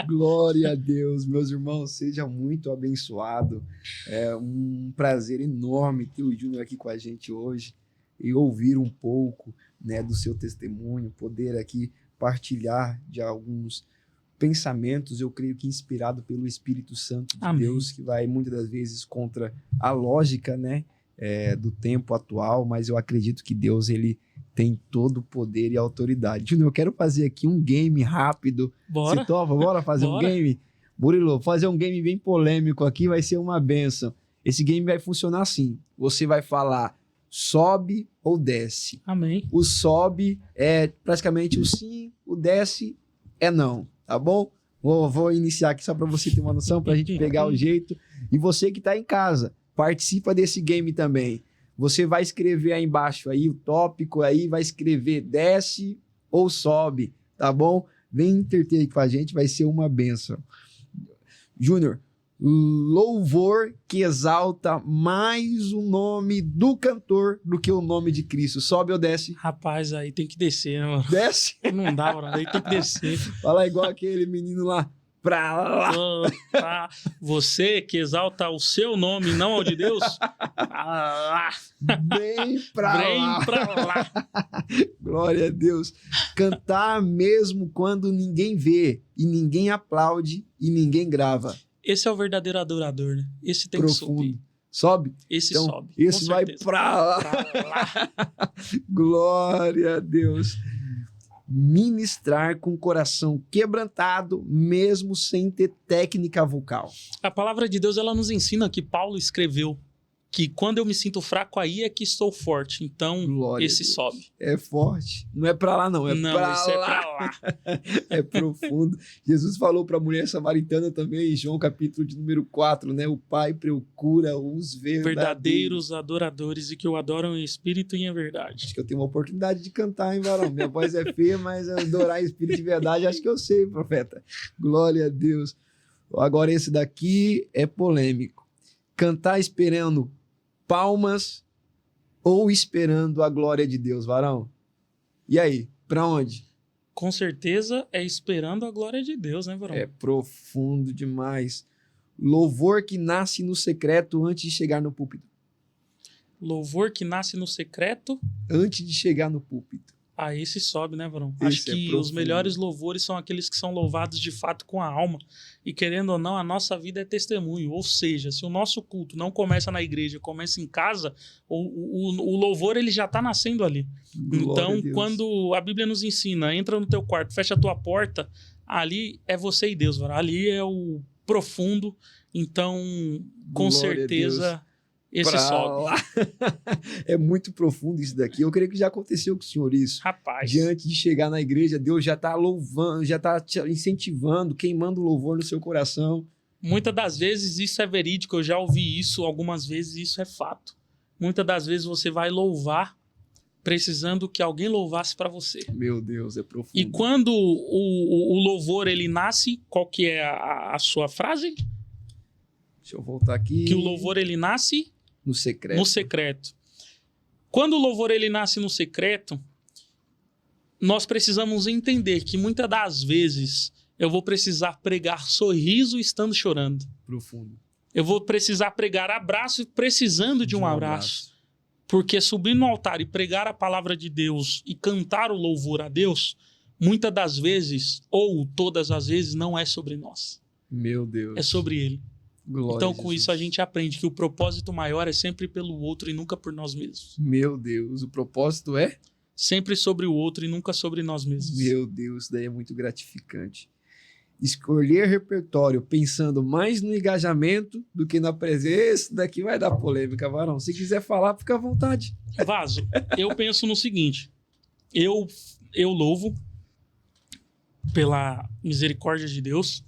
Glória a Deus. Meus irmãos, seja muito abençoado. É um prazer enorme ter o Júnior aqui com a gente hoje e ouvir um pouco, né, do seu testemunho, poder aqui partilhar de alguns pensamentos, eu creio que inspirado pelo Espírito Santo de Amém. Deus, que vai muitas das vezes contra a lógica, né, do tempo atual, mas eu acredito que Deus, ele tem todo o poder e autoridade. Júnior, eu quero fazer aqui um game rápido. Bora. Você topa? Bora fazer Bora. um game? Murilo, fazer um game bem polêmico aqui vai ser uma bênção. Esse game vai funcionar assim. Você vai falar sobe ou desce. Amém. O sobe é praticamente o sim, o desce é não, tá bom? Vou iniciar aqui só para você ter uma noção, para a gente pegar o jeito. E você que está em casa, participa desse game também. Você vai escrever aí embaixo aí o tópico aí, vai escrever desce ou sobe, tá bom? Vem interter aí com a gente, vai ser uma bênção. Júnior, louvor que exalta mais o nome do cantor do que o nome de Cristo. Sobe ou desce? Rapaz, aí tem que descer, né, mano? Desce? Não dá, mano. Aí tem que descer. Fala igual aquele menino lá. Pra lá. Pra você que exalta o seu nome, não ao de Deus, pra lá. Bem pra Vem lá. pra lá. Glória a Deus. Cantar mesmo quando ninguém vê e ninguém aplaude e ninguém grava. Esse é o verdadeiro adorador, né? Esse tem que subir. Profundo. Sobe? Esse Então, sobe. esse com vai certeza. pra lá. Pra lá. Glória a Deus. Ministrar com o coração quebrantado, mesmo sem ter técnica vocal. A palavra de Deus, ela nos ensina que Paulo escreveu que quando eu me sinto fraco, aí é que estou forte. Então, Glória esse a Deus. sobe. É forte. Não é pra lá, não. É Não, pra esse é lá. pra lá. É profundo. Jesus falou para a mulher samaritana também, em João capítulo de número 4, né? O Pai procura os verdadeiros. Verdadeiros adoradores e que o adoram em espírito e em verdade. Acho que eu tenho uma oportunidade de cantar, hein, varão? Minha voz é feia, mas adorar em espírito e verdade, acho que eu sei, profeta. Glória a Deus. Agora esse daqui é polêmico. Cantar esperando palmas ou esperando a glória de Deus, varão? E aí, para onde? Com certeza é esperando a glória de Deus, né, Varão? É profundo demais. Louvor que nasce no secreto antes de chegar no púlpito. Louvor que nasce no secreto. Antes de chegar no púlpito. Ah, esse sobe, né, Varão? Esse Acho que profundo. os melhores louvores são aqueles que são louvados de fato com a alma. E querendo ou não, a nossa vida é testemunho. Ou seja, se o nosso culto não começa na igreja, começa em casa, o louvor ele já está nascendo ali. Glória a Então, Deus. quando a Bíblia nos ensina, entra no teu quarto, fecha a tua porta, ali é você e Deus, Varão. Ali é o profundo. Então, com Glória a certeza, esse Pra sobe. lá. É muito profundo isso daqui. Eu creio que já aconteceu com o senhor isso. Rapaz. Diante de chegar na igreja, Deus já está louvando, já está te incentivando, queimando louvor no seu coração. Muitas das vezes isso é verídico, eu já ouvi isso, algumas vezes isso é fato. Muitas das vezes você vai louvar precisando que alguém louvasse para você. Meu Deus, é profundo. E quando o louvor ele nasce, qual que é a sua frase? Deixa eu voltar aqui. Que o louvor ele nasce No secreto. no secreto. Quando o louvor ele nasce no secreto, nós precisamos entender que muitas das vezes eu vou precisar pregar sorriso estando chorando. Profundo. Eu vou precisar pregar abraço precisando de um abraço. Porque subir no altar e pregar a palavra de Deus e cantar o louvor a Deus, muitas das vezes, ou todas as vezes, não é sobre nós. Meu Deus. É sobre Ele. Glória Então, a com Jesus. isso, a gente aprende que o propósito maior é sempre pelo outro e nunca por nós mesmos. Meu Deus, o propósito é? Sempre sobre o outro e nunca sobre nós mesmos. Meu Deus, isso daí é muito gratificante. Escolher repertório pensando mais no engajamento do que na presença, daqui vai dar polêmica, Varão. Se quiser falar, fica à vontade. Vaso, eu penso no seguinte. Eu louvo pela misericórdia de Deus.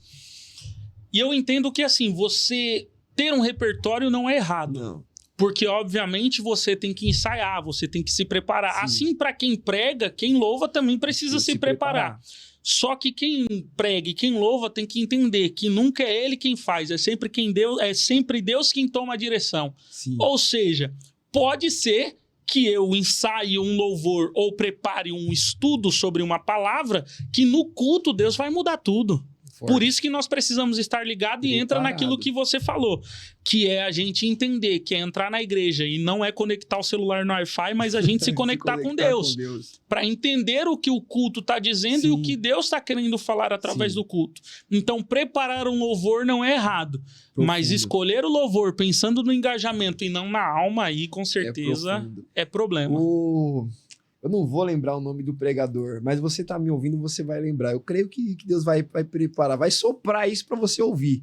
E eu entendo que, assim, você ter um repertório não é errado. Não. Porque, obviamente, você tem que ensaiar, você tem que se preparar. Sim. Assim, para quem prega, quem louva também precisa Tem se que preparar. Só que quem prega e quem louva tem que entender que nunca é ele quem faz, é sempre Deus quem toma a direção. Sim. Ou seja, pode ser que eu ensaie um louvor ou prepare um estudo sobre uma palavra que no culto Deus vai mudar tudo. Forte. Por isso que nós precisamos estar ligados e entra Preparado. naquilo que você falou, que é a gente entender, que é entrar na igreja e não é conectar o celular no Wi-Fi, mas a gente se conectar com Deus, para entender o que o culto está dizendo Sim. e o que Deus está querendo falar através Sim. do culto. Então, preparar um louvor não é errado, mas escolher o louvor pensando no engajamento e não na alma, aí com certeza é problema. Eu não vou lembrar o nome do pregador, mas você tá me ouvindo, você vai lembrar. Eu creio que Deus vai preparar, vai soprar isso para você ouvir.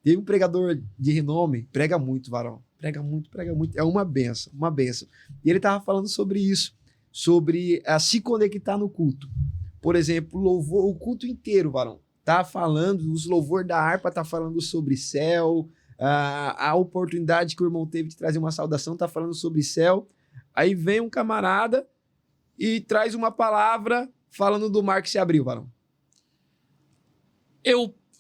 Teve um pregador de renome, prega muito, Varão. Prega muito. É uma benção, uma benção. E ele tava falando sobre isso, sobre se conectar no culto. Por exemplo, louvor, o culto inteiro, Varão, tá falando, os louvor da harpa tá falando sobre céu, a oportunidade que o irmão teve de trazer uma saudação tá falando sobre céu. Aí vem um camarada e traz uma palavra falando do mar que se abriu, Varão.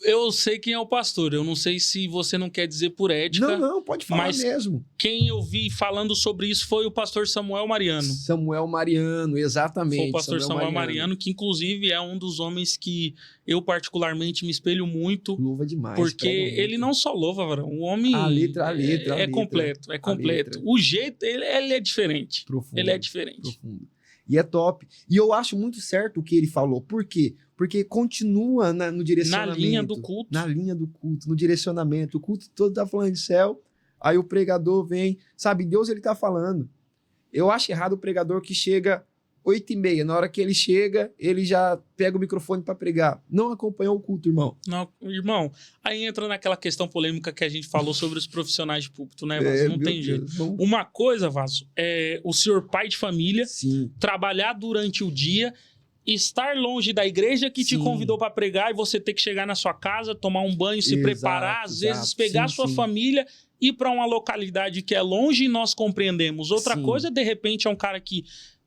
Eu sei quem é o pastor, eu não sei se você não quer dizer por ética. Não, pode falar mas mesmo. Quem eu vi falando sobre isso foi o pastor Samuel Mariano. Samuel Mariano, exatamente. Foi o pastor Samuel Mariano, que inclusive é um dos homens que eu particularmente me espelho muito. Louva demais. Porque ele não só louva, Varão. O homem a letra, é completo. O jeito, ele é diferente. Profundo, ele é diferente. Profundo. E é top. E eu acho muito certo o que ele falou. Por quê? Porque continua no direcionamento. Na linha do culto. Na linha do culto, no direcionamento. O culto todo tá falando de céu. Aí o pregador vem. Sabe, Deus ele tá falando. Eu acho errado o pregador que chega 8h30. Na hora que ele chega, ele já pega o microfone para pregar. Não acompanhou o culto, irmão. Não, irmão, aí entra naquela questão polêmica que a gente falou sobre os profissionais de púlpito, né, Vaso? Não tem jeito. Uma coisa, Vaso, é o senhor pai de família, Sim, trabalhar durante o dia, estar longe da igreja que te convidou para pregar e você ter que chegar na sua casa, tomar um banho, se preparar, às vezes pegar sua família, ir para uma localidade que é longe e nós compreendemos. Outra coisa, de repente, é um cara que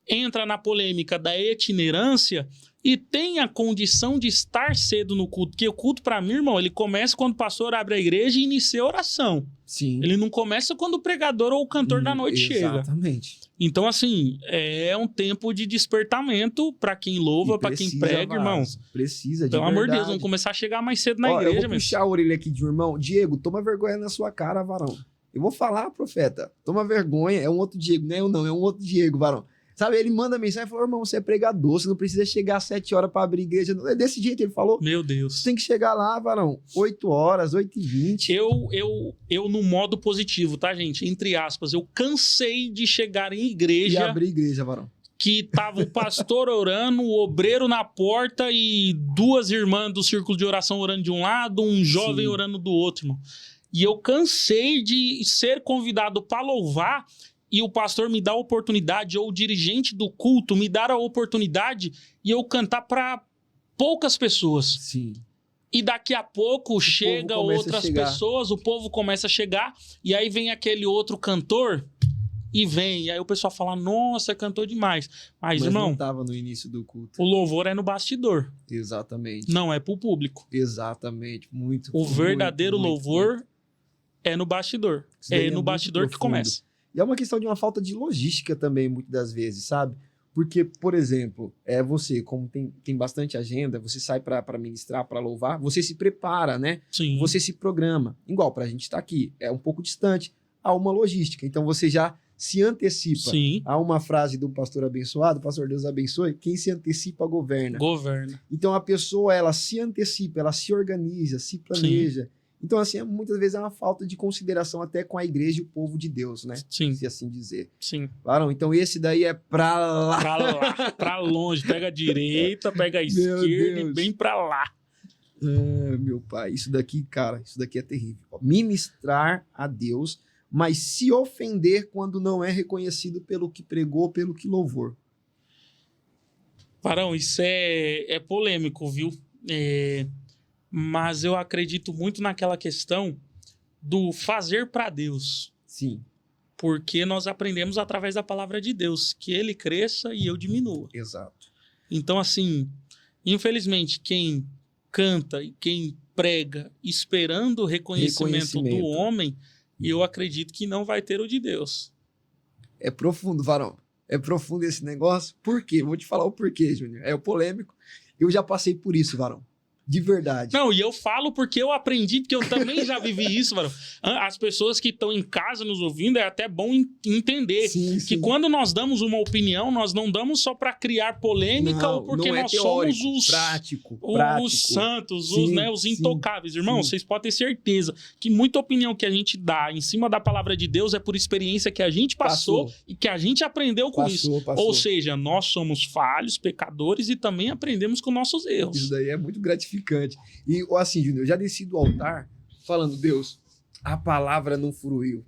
entra na polêmica da itinerância e tem a condição de estar cedo no culto. Porque o culto, para mim, irmão, ele começa quando o pastor abre a igreja e inicia a oração. sim. Ele não começa quando o pregador ou o cantor da noite chega. Exatamente. Então, assim, é um tempo de despertamento para quem louva, para quem prega, irmão. Precisa, de Pelo amor de verdade. Deus, vamos começar a chegar mais cedo na Ó, igreja, eu vou mesmo. puxar a orelha aqui de um irmão. Diego, toma vergonha na sua cara, varão. Eu vou falar, profeta. Toma vergonha. É um outro Diego, não é eu não, é um outro Diego, varão. Sabe, ele manda mensagem e fala, irmão, você é pregador, você não precisa chegar às 7 horas para abrir igreja. É desse jeito, ele falou. Meu Deus. Você tem que chegar lá, varão, 8 horas, 8h20. Eu no modo positivo, tá, gente? Entre aspas, eu cansei de chegar em igreja... E abrir igreja, varão. Que tava o pastor orando, o obreiro na porta e 2 irmãs do círculo de oração orando de um lado, um jovem Sim. orando do outro, irmão. E eu cansei de ser convidado para louvar e o pastor me dá a oportunidade, ou o dirigente do culto me dar a oportunidade e eu cantar para poucas pessoas. Sim. E daqui a pouco chega outras chegar. pessoas, o povo começa a chegar, e aí vem aquele outro cantor e vem. E aí o pessoal fala, nossa, cantou demais. Mas irmão, não estava no início do culto. o louvor é no bastidor. Exatamente. Não é pro público. Exatamente. Muito. O verdadeiro muito, louvor muito. é no bastidor. Isso daí É é no muito bastidor que profundo. começa. E é uma questão de uma falta de logística também, muitas das vezes, sabe? Porque, por exemplo, você, como tem bastante agenda, você sai para ministrar, para louvar, você se prepara, né? Sim. Você se programa. Igual para a gente estar aqui, é um pouco distante, há uma logística. Então você já se antecipa. Sim. Há uma frase do pastor abençoado, pastor Deus abençoe, quem se antecipa governa. Governa. Então a pessoa, ela se antecipa, ela se organiza, se planeja. Então, assim, muitas vezes é uma falta de consideração até com a igreja e o povo de Deus, né? Sim. Se assim dizer. Sim. Claro, então esse daí é pra lá. Pra lá, pra longe. Pega a direita, pega a esquerda e Deus. bem pra lá. Meu pai, isso daqui, cara, isso daqui é terrível. Ministrar a Deus, mas se ofender quando não é reconhecido pelo que pregou, pelo que louvor. Varão, isso é polêmico, viu? Mas eu acredito muito naquela questão do fazer para Deus. Sim. Porque nós aprendemos através da palavra de Deus, que ele cresça e eu diminua. Exato. Então, assim, infelizmente, quem canta e quem prega esperando o reconhecimento do homem, eu acredito que não vai ter o de Deus. É profundo, varão. É profundo esse negócio. Por quê? Vou te falar o porquê, Júnior. É o polêmico. Eu já passei por isso, varão. De verdade. Não, e eu falo porque eu aprendi, porque eu também já vivi isso, varão. As pessoas que estão em casa nos ouvindo, é até bom entender que quando nós damos uma opinião, nós não damos só para criar polêmica ou porque nós somos os prático. Os santos, Sim, os intocáveis. Irmão, sim. vocês podem ter certeza que muita opinião que a gente dá em cima da palavra de Deus é por experiência que a gente passou e que a gente aprendeu com isso. Ou seja, nós somos falhos, pecadores e também aprendemos com nossos erros. Isso daí é muito gratificante. E assim, Júnior, eu já desci do altar falando, Deus, a palavra não fluiu.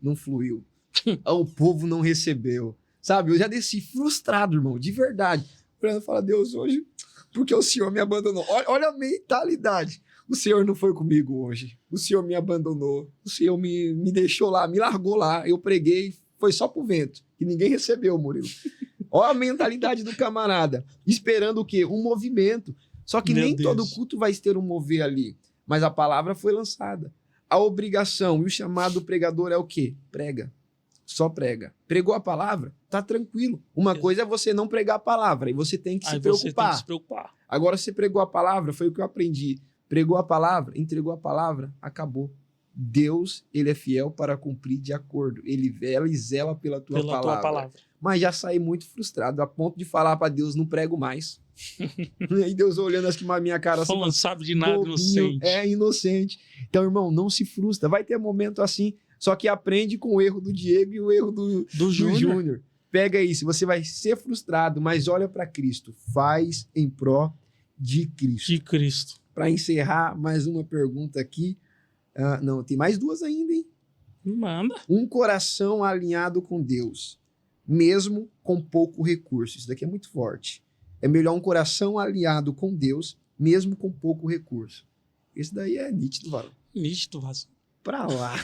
O povo não recebeu. Sabe, eu já desci frustrado, irmão, de verdade. Fernando fala, Deus, hoje, porque o Senhor me abandonou. Olha a mentalidade. O Senhor não foi comigo hoje. O Senhor me abandonou. O Senhor me deixou lá, me largou lá. Eu preguei, foi só pro vento. E ninguém recebeu, Murilo. Olha a mentalidade do camarada. Esperando o quê? Um movimento. Só que nem todo culto vai ter um mover ali. Mas a palavra foi lançada. A obrigação e o chamado do pregador é o quê? Prega. Só prega. Pregou a palavra? Tá tranquilo. Uma coisa é você não pregar a palavra e você tem que se preocupar. Você tem que se preocupar. Agora, você pregou a palavra, foi o que eu aprendi. Pregou a palavra, entregou a palavra, acabou. Deus, ele é fiel para cumprir de acordo. Ele vela e zela pela tua palavra. Mas já saí muito frustrado, a ponto de falar para Deus, não prego mais. E aí Deus olhando assim na minha cara assim, não sabe de nada, bobinho, inocente. É inocente. Então, irmão, não se frustra. Vai ter momento assim, só que aprende com o erro do Diego e o erro do Júnior. Pega isso, você vai ser frustrado, mas olha para Cristo. Faz em pró de Cristo. De Cristo. Para encerrar, mais uma pergunta aqui. Não, tem mais duas ainda, hein? Manda. Um coração alinhado com Deus, mesmo com pouco recurso. Isso daqui é muito forte. É melhor um coração alinhado com Deus, mesmo com pouco recurso. Esse daí é nítido, varão. Nítido, Vazão. Pra lá.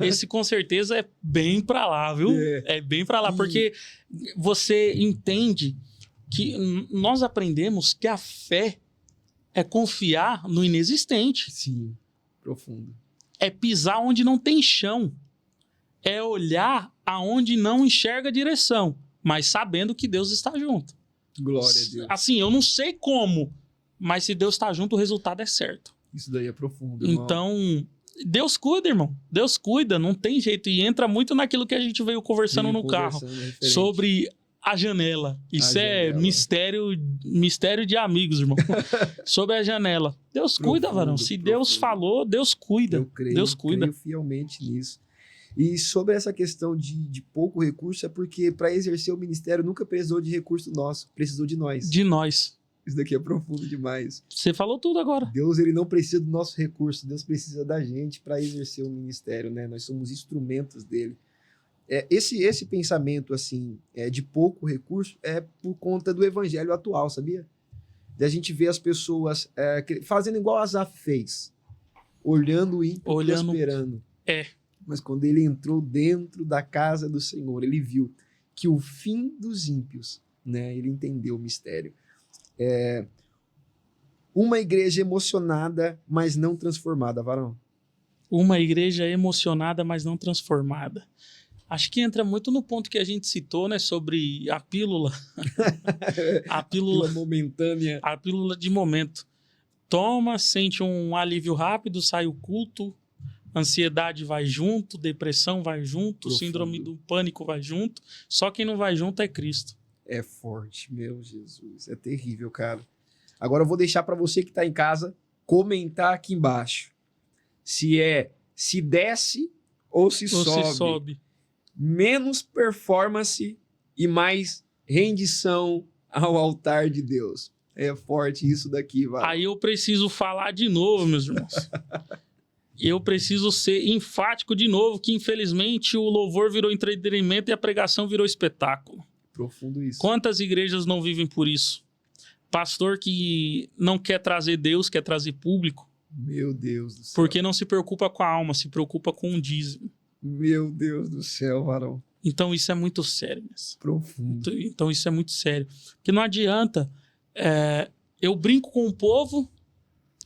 Esse com certeza é bem pra lá, viu? É bem pra lá, porque você entende que nós aprendemos que a fé é confiar no inexistente. Sim, profundo. É pisar onde não tem chão. É olhar aonde não enxerga direção. mas sabendo que Deus está junto. Glória a Deus. Assim, eu não sei como, mas se Deus está junto, o resultado é certo. Isso daí é profundo, irmão. Então, Deus cuida, irmão. Deus cuida, não tem jeito. E entra muito naquilo que a gente veio conversando no carro, sobre a janela. Isso é mistério de amigos, irmão. Sobre a janela. Deus cuida, varão. Se Deus falou, Deus cuida. Deus cuida. Eu creio fielmente nisso. E sobre essa questão de pouco recurso, é porque para exercer o ministério nunca precisou de recurso nosso, precisou de nós. De nós. Isso daqui é profundo demais. Você falou tudo agora. Deus, ele não precisa do nosso recurso, Deus precisa da gente para exercer o ministério, né? Nós somos instrumentos dele. Esse pensamento, assim, de pouco recurso é por conta do evangelho atual, sabia? De a gente ver as pessoas fazendo igual Asaf fez, olhando o ímpio, prosperando. Mas quando ele entrou dentro da casa do Senhor, ele viu que o fim dos ímpios, né? Ele entendeu o mistério. Uma igreja emocionada, mas não transformada, varão. Uma igreja emocionada, mas não transformada. Acho que entra muito no ponto que a gente citou, né? Sobre a pílula. A pílula momentânea. A pílula de momento. Toma, sente um alívio rápido, sai o culto, ansiedade vai junto, depressão vai junto, síndrome do pânico vai junto. Só quem não vai junto é Cristo. É forte, meu Jesus. É terrível, cara. Agora eu vou deixar para você que está em casa comentar aqui embaixo. Se desce ou se sobe. Menos performance e mais rendição ao altar de Deus. É forte isso daqui, vai. Aí eu preciso falar de novo, meus irmãos. Eu preciso ser enfático de novo que, infelizmente, o louvor virou entretenimento e a pregação virou espetáculo. Profundo isso. Quantas igrejas não vivem por isso? Pastor que não quer trazer Deus, quer trazer público. Meu Deus do céu. Porque não se preocupa com a alma, se preocupa com o dízimo. Meu Deus do céu, varão. Então isso é muito sério. Profundo. Então isso é muito sério. Porque não adianta, eu brinco com o povo,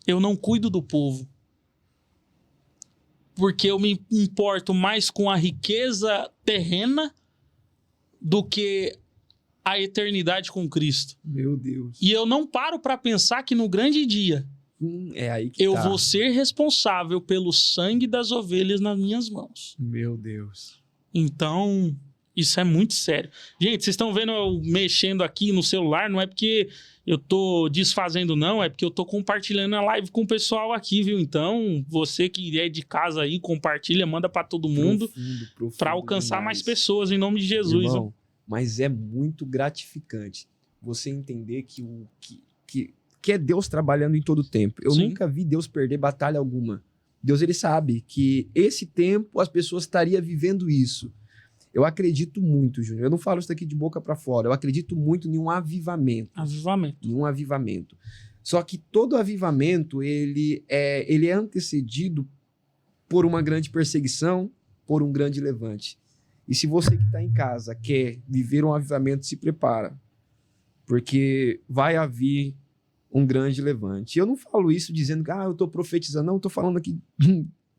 eu não cuido do povo. Porque eu me importo mais com a riqueza terrena do que a eternidade com Cristo. Meu Deus. E eu não paro para pensar que no grande dia aí que eu vou ser responsável pelo sangue das ovelhas nas minhas mãos. Meu Deus. Então, isso é muito sério. Gente, vocês estão vendo eu mexendo aqui no celular, não é porque eu tô desfazendo, não, é porque eu tô compartilhando a live com o pessoal aqui, viu? Então, você que é de casa aí, compartilha, manda para todo mundo, para alcançar mais pessoas, em nome de Jesus. Irmão, mas é muito gratificante você entender que é Deus trabalhando em todo tempo. Eu nunca vi Deus perder batalha alguma. Deus, ele sabe que esse tempo as pessoas estariam vivendo isso. Eu acredito muito, Júnior. Eu não falo isso daqui de boca para fora. Eu acredito muito em um avivamento. Em um avivamento. Só que todo avivamento, ele é antecedido por uma grande perseguição, por um grande levante. E se você que está em casa quer viver um avivamento, se prepara. Porque vai haver um grande levante. Eu não falo isso dizendo que eu estou profetizando. Não, eu estou falando aqui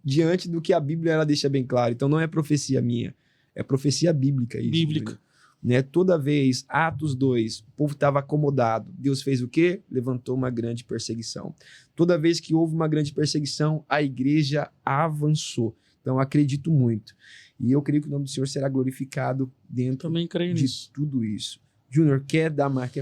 diante do que a Bíblia ela deixa bem claro. Então não é profecia minha. É profecia bíblica isso. Bíblica. Né? Toda vez, Atos 2, o povo estava acomodado. Deus fez o quê? Levantou uma grande perseguição. Toda vez que houve uma grande perseguição, a igreja avançou. Então, acredito muito. E eu creio que o nome do Senhor será glorificado dentro de tudo isso. Júnior, quer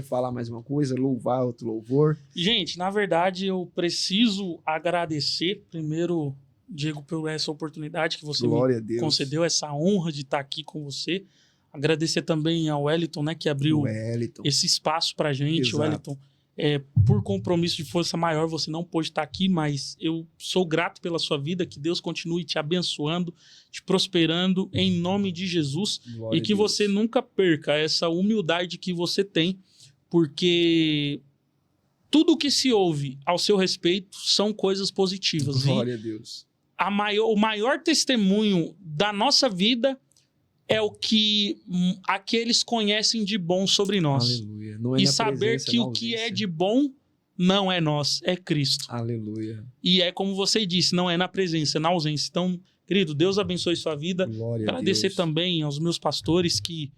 falar mais uma coisa? Louvar outro louvor? Gente, na verdade, eu preciso agradecer primeiro, Diego, por essa oportunidade que você me concedeu, essa honra de estar aqui com você. Agradecer também ao Wellington, né, que abriu esse espaço pra gente. Exato. Wellington, por compromisso de força maior, você não pôde estar aqui, mas eu sou grato pela sua vida, que Deus continue te abençoando, te prosperando em nome de Jesus. Glória e que você nunca perca essa humildade que você tem, porque tudo que se ouve ao seu respeito são coisas positivas. Glória a Deus. O maior testemunho da nossa vida é o que aqueles conhecem de bom sobre nós. Aleluia. Não é e saber que o que é de bom não é nós, é Cristo. Aleluia. E é como você disse, não é na presença, é na ausência. Então, querido, Deus abençoe sua vida. Glória Agradecer a Deus. também aos meus pastores que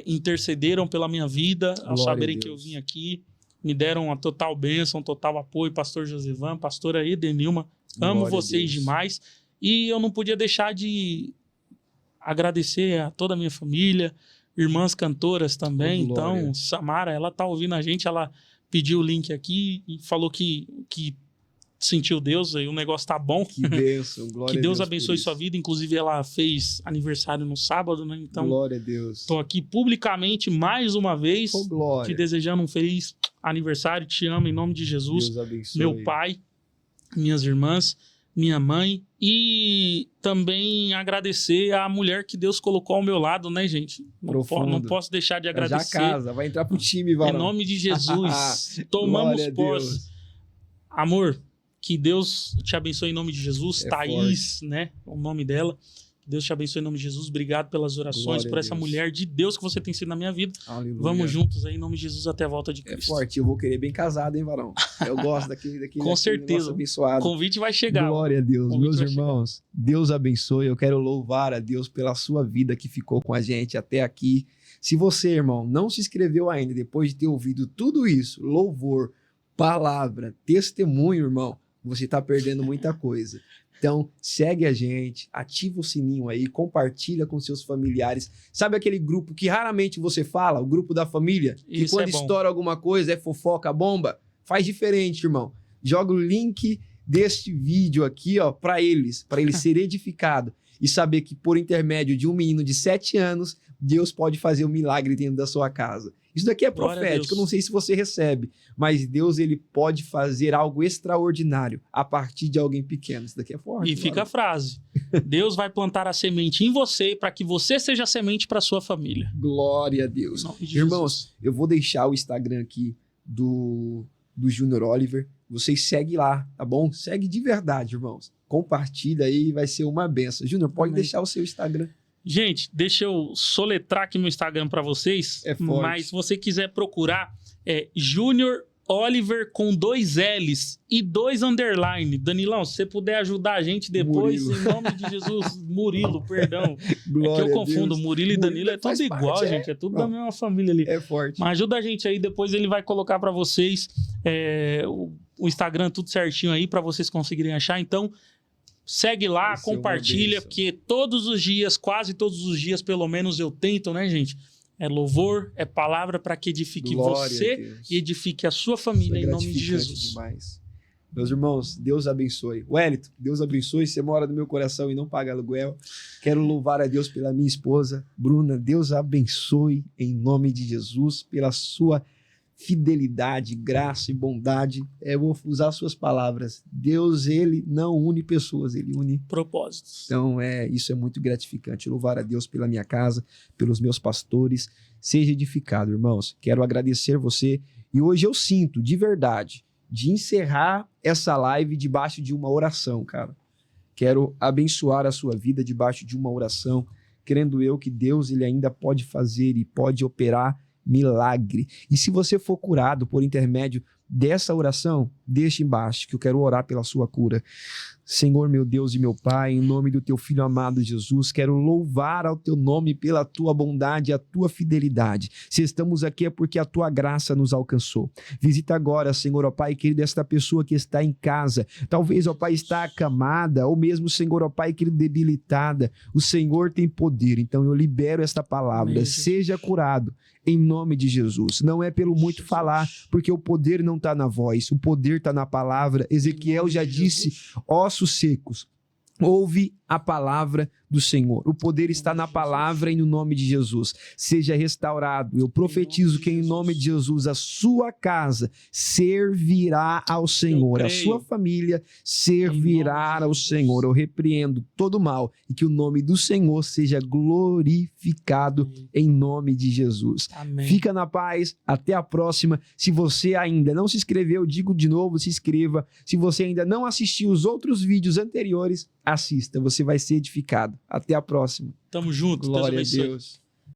intercederam pela minha vida, ao Glória saberem a que eu Deus. vim aqui, me deram a total bênção, total apoio, pastor Josivan, pastora Edenilma, amo Glória a vocês Deus. demais, e eu não podia deixar de agradecer a toda a minha família, irmãs cantoras também. Oh, glória. Então, Samara, ela tá ouvindo a gente, ela pediu o link aqui e falou que sentiu Deus, aí o negócio tá bom. Que bênção, glória Que a Deus Deus abençoe por sua isso. vida. Inclusive, ela fez aniversário no sábado, né? Então, Glória a Deus. estou aqui publicamente, mais uma vez, Oh, glória. te desejando um feliz aniversário. Te amo em nome de Jesus. Deus abençoe. Meu pai, minhas irmãs, minha mãe. E também agradecer a mulher que Deus colocou ao meu lado, né, gente? Não posso deixar de Já agradecer. casa, vai entrar pro time, varão. Em nome de Jesus. Tomamos Glória a posse. Deus. Amor, que Deus te abençoe em nome de Jesus. É Thaís, né? O nome dela. Que Deus te abençoe em nome de Jesus. Obrigado pelas orações, Glória por a essa Deus. mulher de Deus que você tem sido na minha vida. Aleluia. Vamos juntos aí em nome de Jesus até a volta de É Cristo. forte, eu vou querer bem casado, hein, varão? Eu gosto daquele Com certeza. negócio abençoado. O convite vai chegar. Glória a Deus. Convite Meus vai irmãos, Deus abençoe. Eu quero louvar a Deus pela sua vida que ficou com a gente até aqui. Se você, irmão, não se inscreveu ainda, depois de ter ouvido tudo isso, louvor, palavra, testemunho, irmão, você está perdendo muita coisa. Então, segue a gente, ativa o sininho aí, compartilha com seus familiares. Sabe aquele grupo que raramente você fala? O grupo da família? Que Isso quando é bom. estoura alguma coisa, é fofoca, bomba? Faz diferente, irmão. Joga o link deste vídeo aqui, ó, para eles ser edificado e saber que por intermédio de um menino de 7 anos, Deus pode fazer um milagre dentro da sua casa. Isso daqui é Glória a profético, eu Deus. não sei se você recebe, mas Deus ele pode fazer algo extraordinário a partir de alguém pequeno. Isso daqui é forte. E fica a mano. frase. Deus vai plantar a semente em você para que você seja a semente para sua família. Glória a Em Deus. nome de Irmãos, Jesus. eu vou deixar o Instagram aqui do Júnior Oliver. Vocês seguem lá, tá bom? Segue de verdade, irmãos. Compartilha aí, vai ser uma benção. Júnior, pode Amém. deixar o seu Instagram. Gente, deixa eu soletrar aqui meu Instagram para vocês. É forte. Mas se você quiser procurar, é Júnior Oliver com 2 L's e 2 underline. Danilão, se você puder ajudar a gente depois, Murilo. em nome de Jesus. Murilo, perdão. Glória é que eu a confundo. Deus. Murilo e Danilo é faz tudo parte, igual, gente. É tudo da Não. mesma família ali. É forte. Mas ajuda a gente aí, depois ele vai colocar para vocês o Instagram tudo certinho aí para vocês conseguirem achar. Então, segue lá, Vai ser uma compartilha, bênção. porque todos os dias, quase todos os dias, pelo menos eu tento, né, gente? É louvor, é palavra para que edifique Glória a você Deus. e edifique a sua Isso família é em nome de gratificante Jesus. demais. Meus irmãos, Deus abençoe. Wellington, Deus abençoe. Você mora no meu coração e não paga aluguel. Quero louvar a Deus pela minha esposa, Bruna. Deus abençoe em nome de Jesus, pela sua fidelidade, graça e bondade. Eu vou usar suas palavras. Deus, ele não une pessoas, ele une. Propósitos. Então, isso é muito gratificante. Louvar a Deus pela minha casa, pelos meus pastores. Seja edificado, irmãos. Quero agradecer você. E hoje eu sinto, de verdade, de encerrar essa live debaixo de uma oração, cara. Quero abençoar a sua vida debaixo de uma oração, crendo eu que Deus ele ainda pode fazer e pode operar milagre. E se você for curado por intermédio dessa oração, deixe embaixo que eu quero orar pela sua cura. Senhor, meu Deus e meu Pai, em nome do teu Filho amado Jesus, quero louvar ao teu nome pela tua bondade e a tua fidelidade. Se estamos aqui é porque a tua graça nos alcançou. Visita agora, Senhor, ó Pai querido, esta pessoa que está em casa. Talvez, ó Pai, está acamada, ou mesmo, Senhor, ó Pai querido, debilitada. O Senhor tem poder, então eu libero esta palavra. Amém. Seja curado em nome de Jesus. Não é pelo muito falar, porque o poder não está na voz, o poder está na palavra. Ezequiel já disse, ossos secos, ouve a palavra do Senhor. O poder está na palavra e no nome de Jesus. Seja restaurado. Eu profetizo que em nome de Jesus a sua casa servirá ao Senhor. A creio. sua família servirá ao Senhor. Eu repreendo todo mal e que o nome do Senhor seja glorificado em nome de Jesus. Amém. Fica na paz, até a próxima. Se você ainda não se inscreveu, digo de novo, se inscreva. Se você ainda não assistiu os outros vídeos anteriores, assista, você vai ser edificado. Até a próxima. Tamo junto. Glória a Deus abençoe. Deus.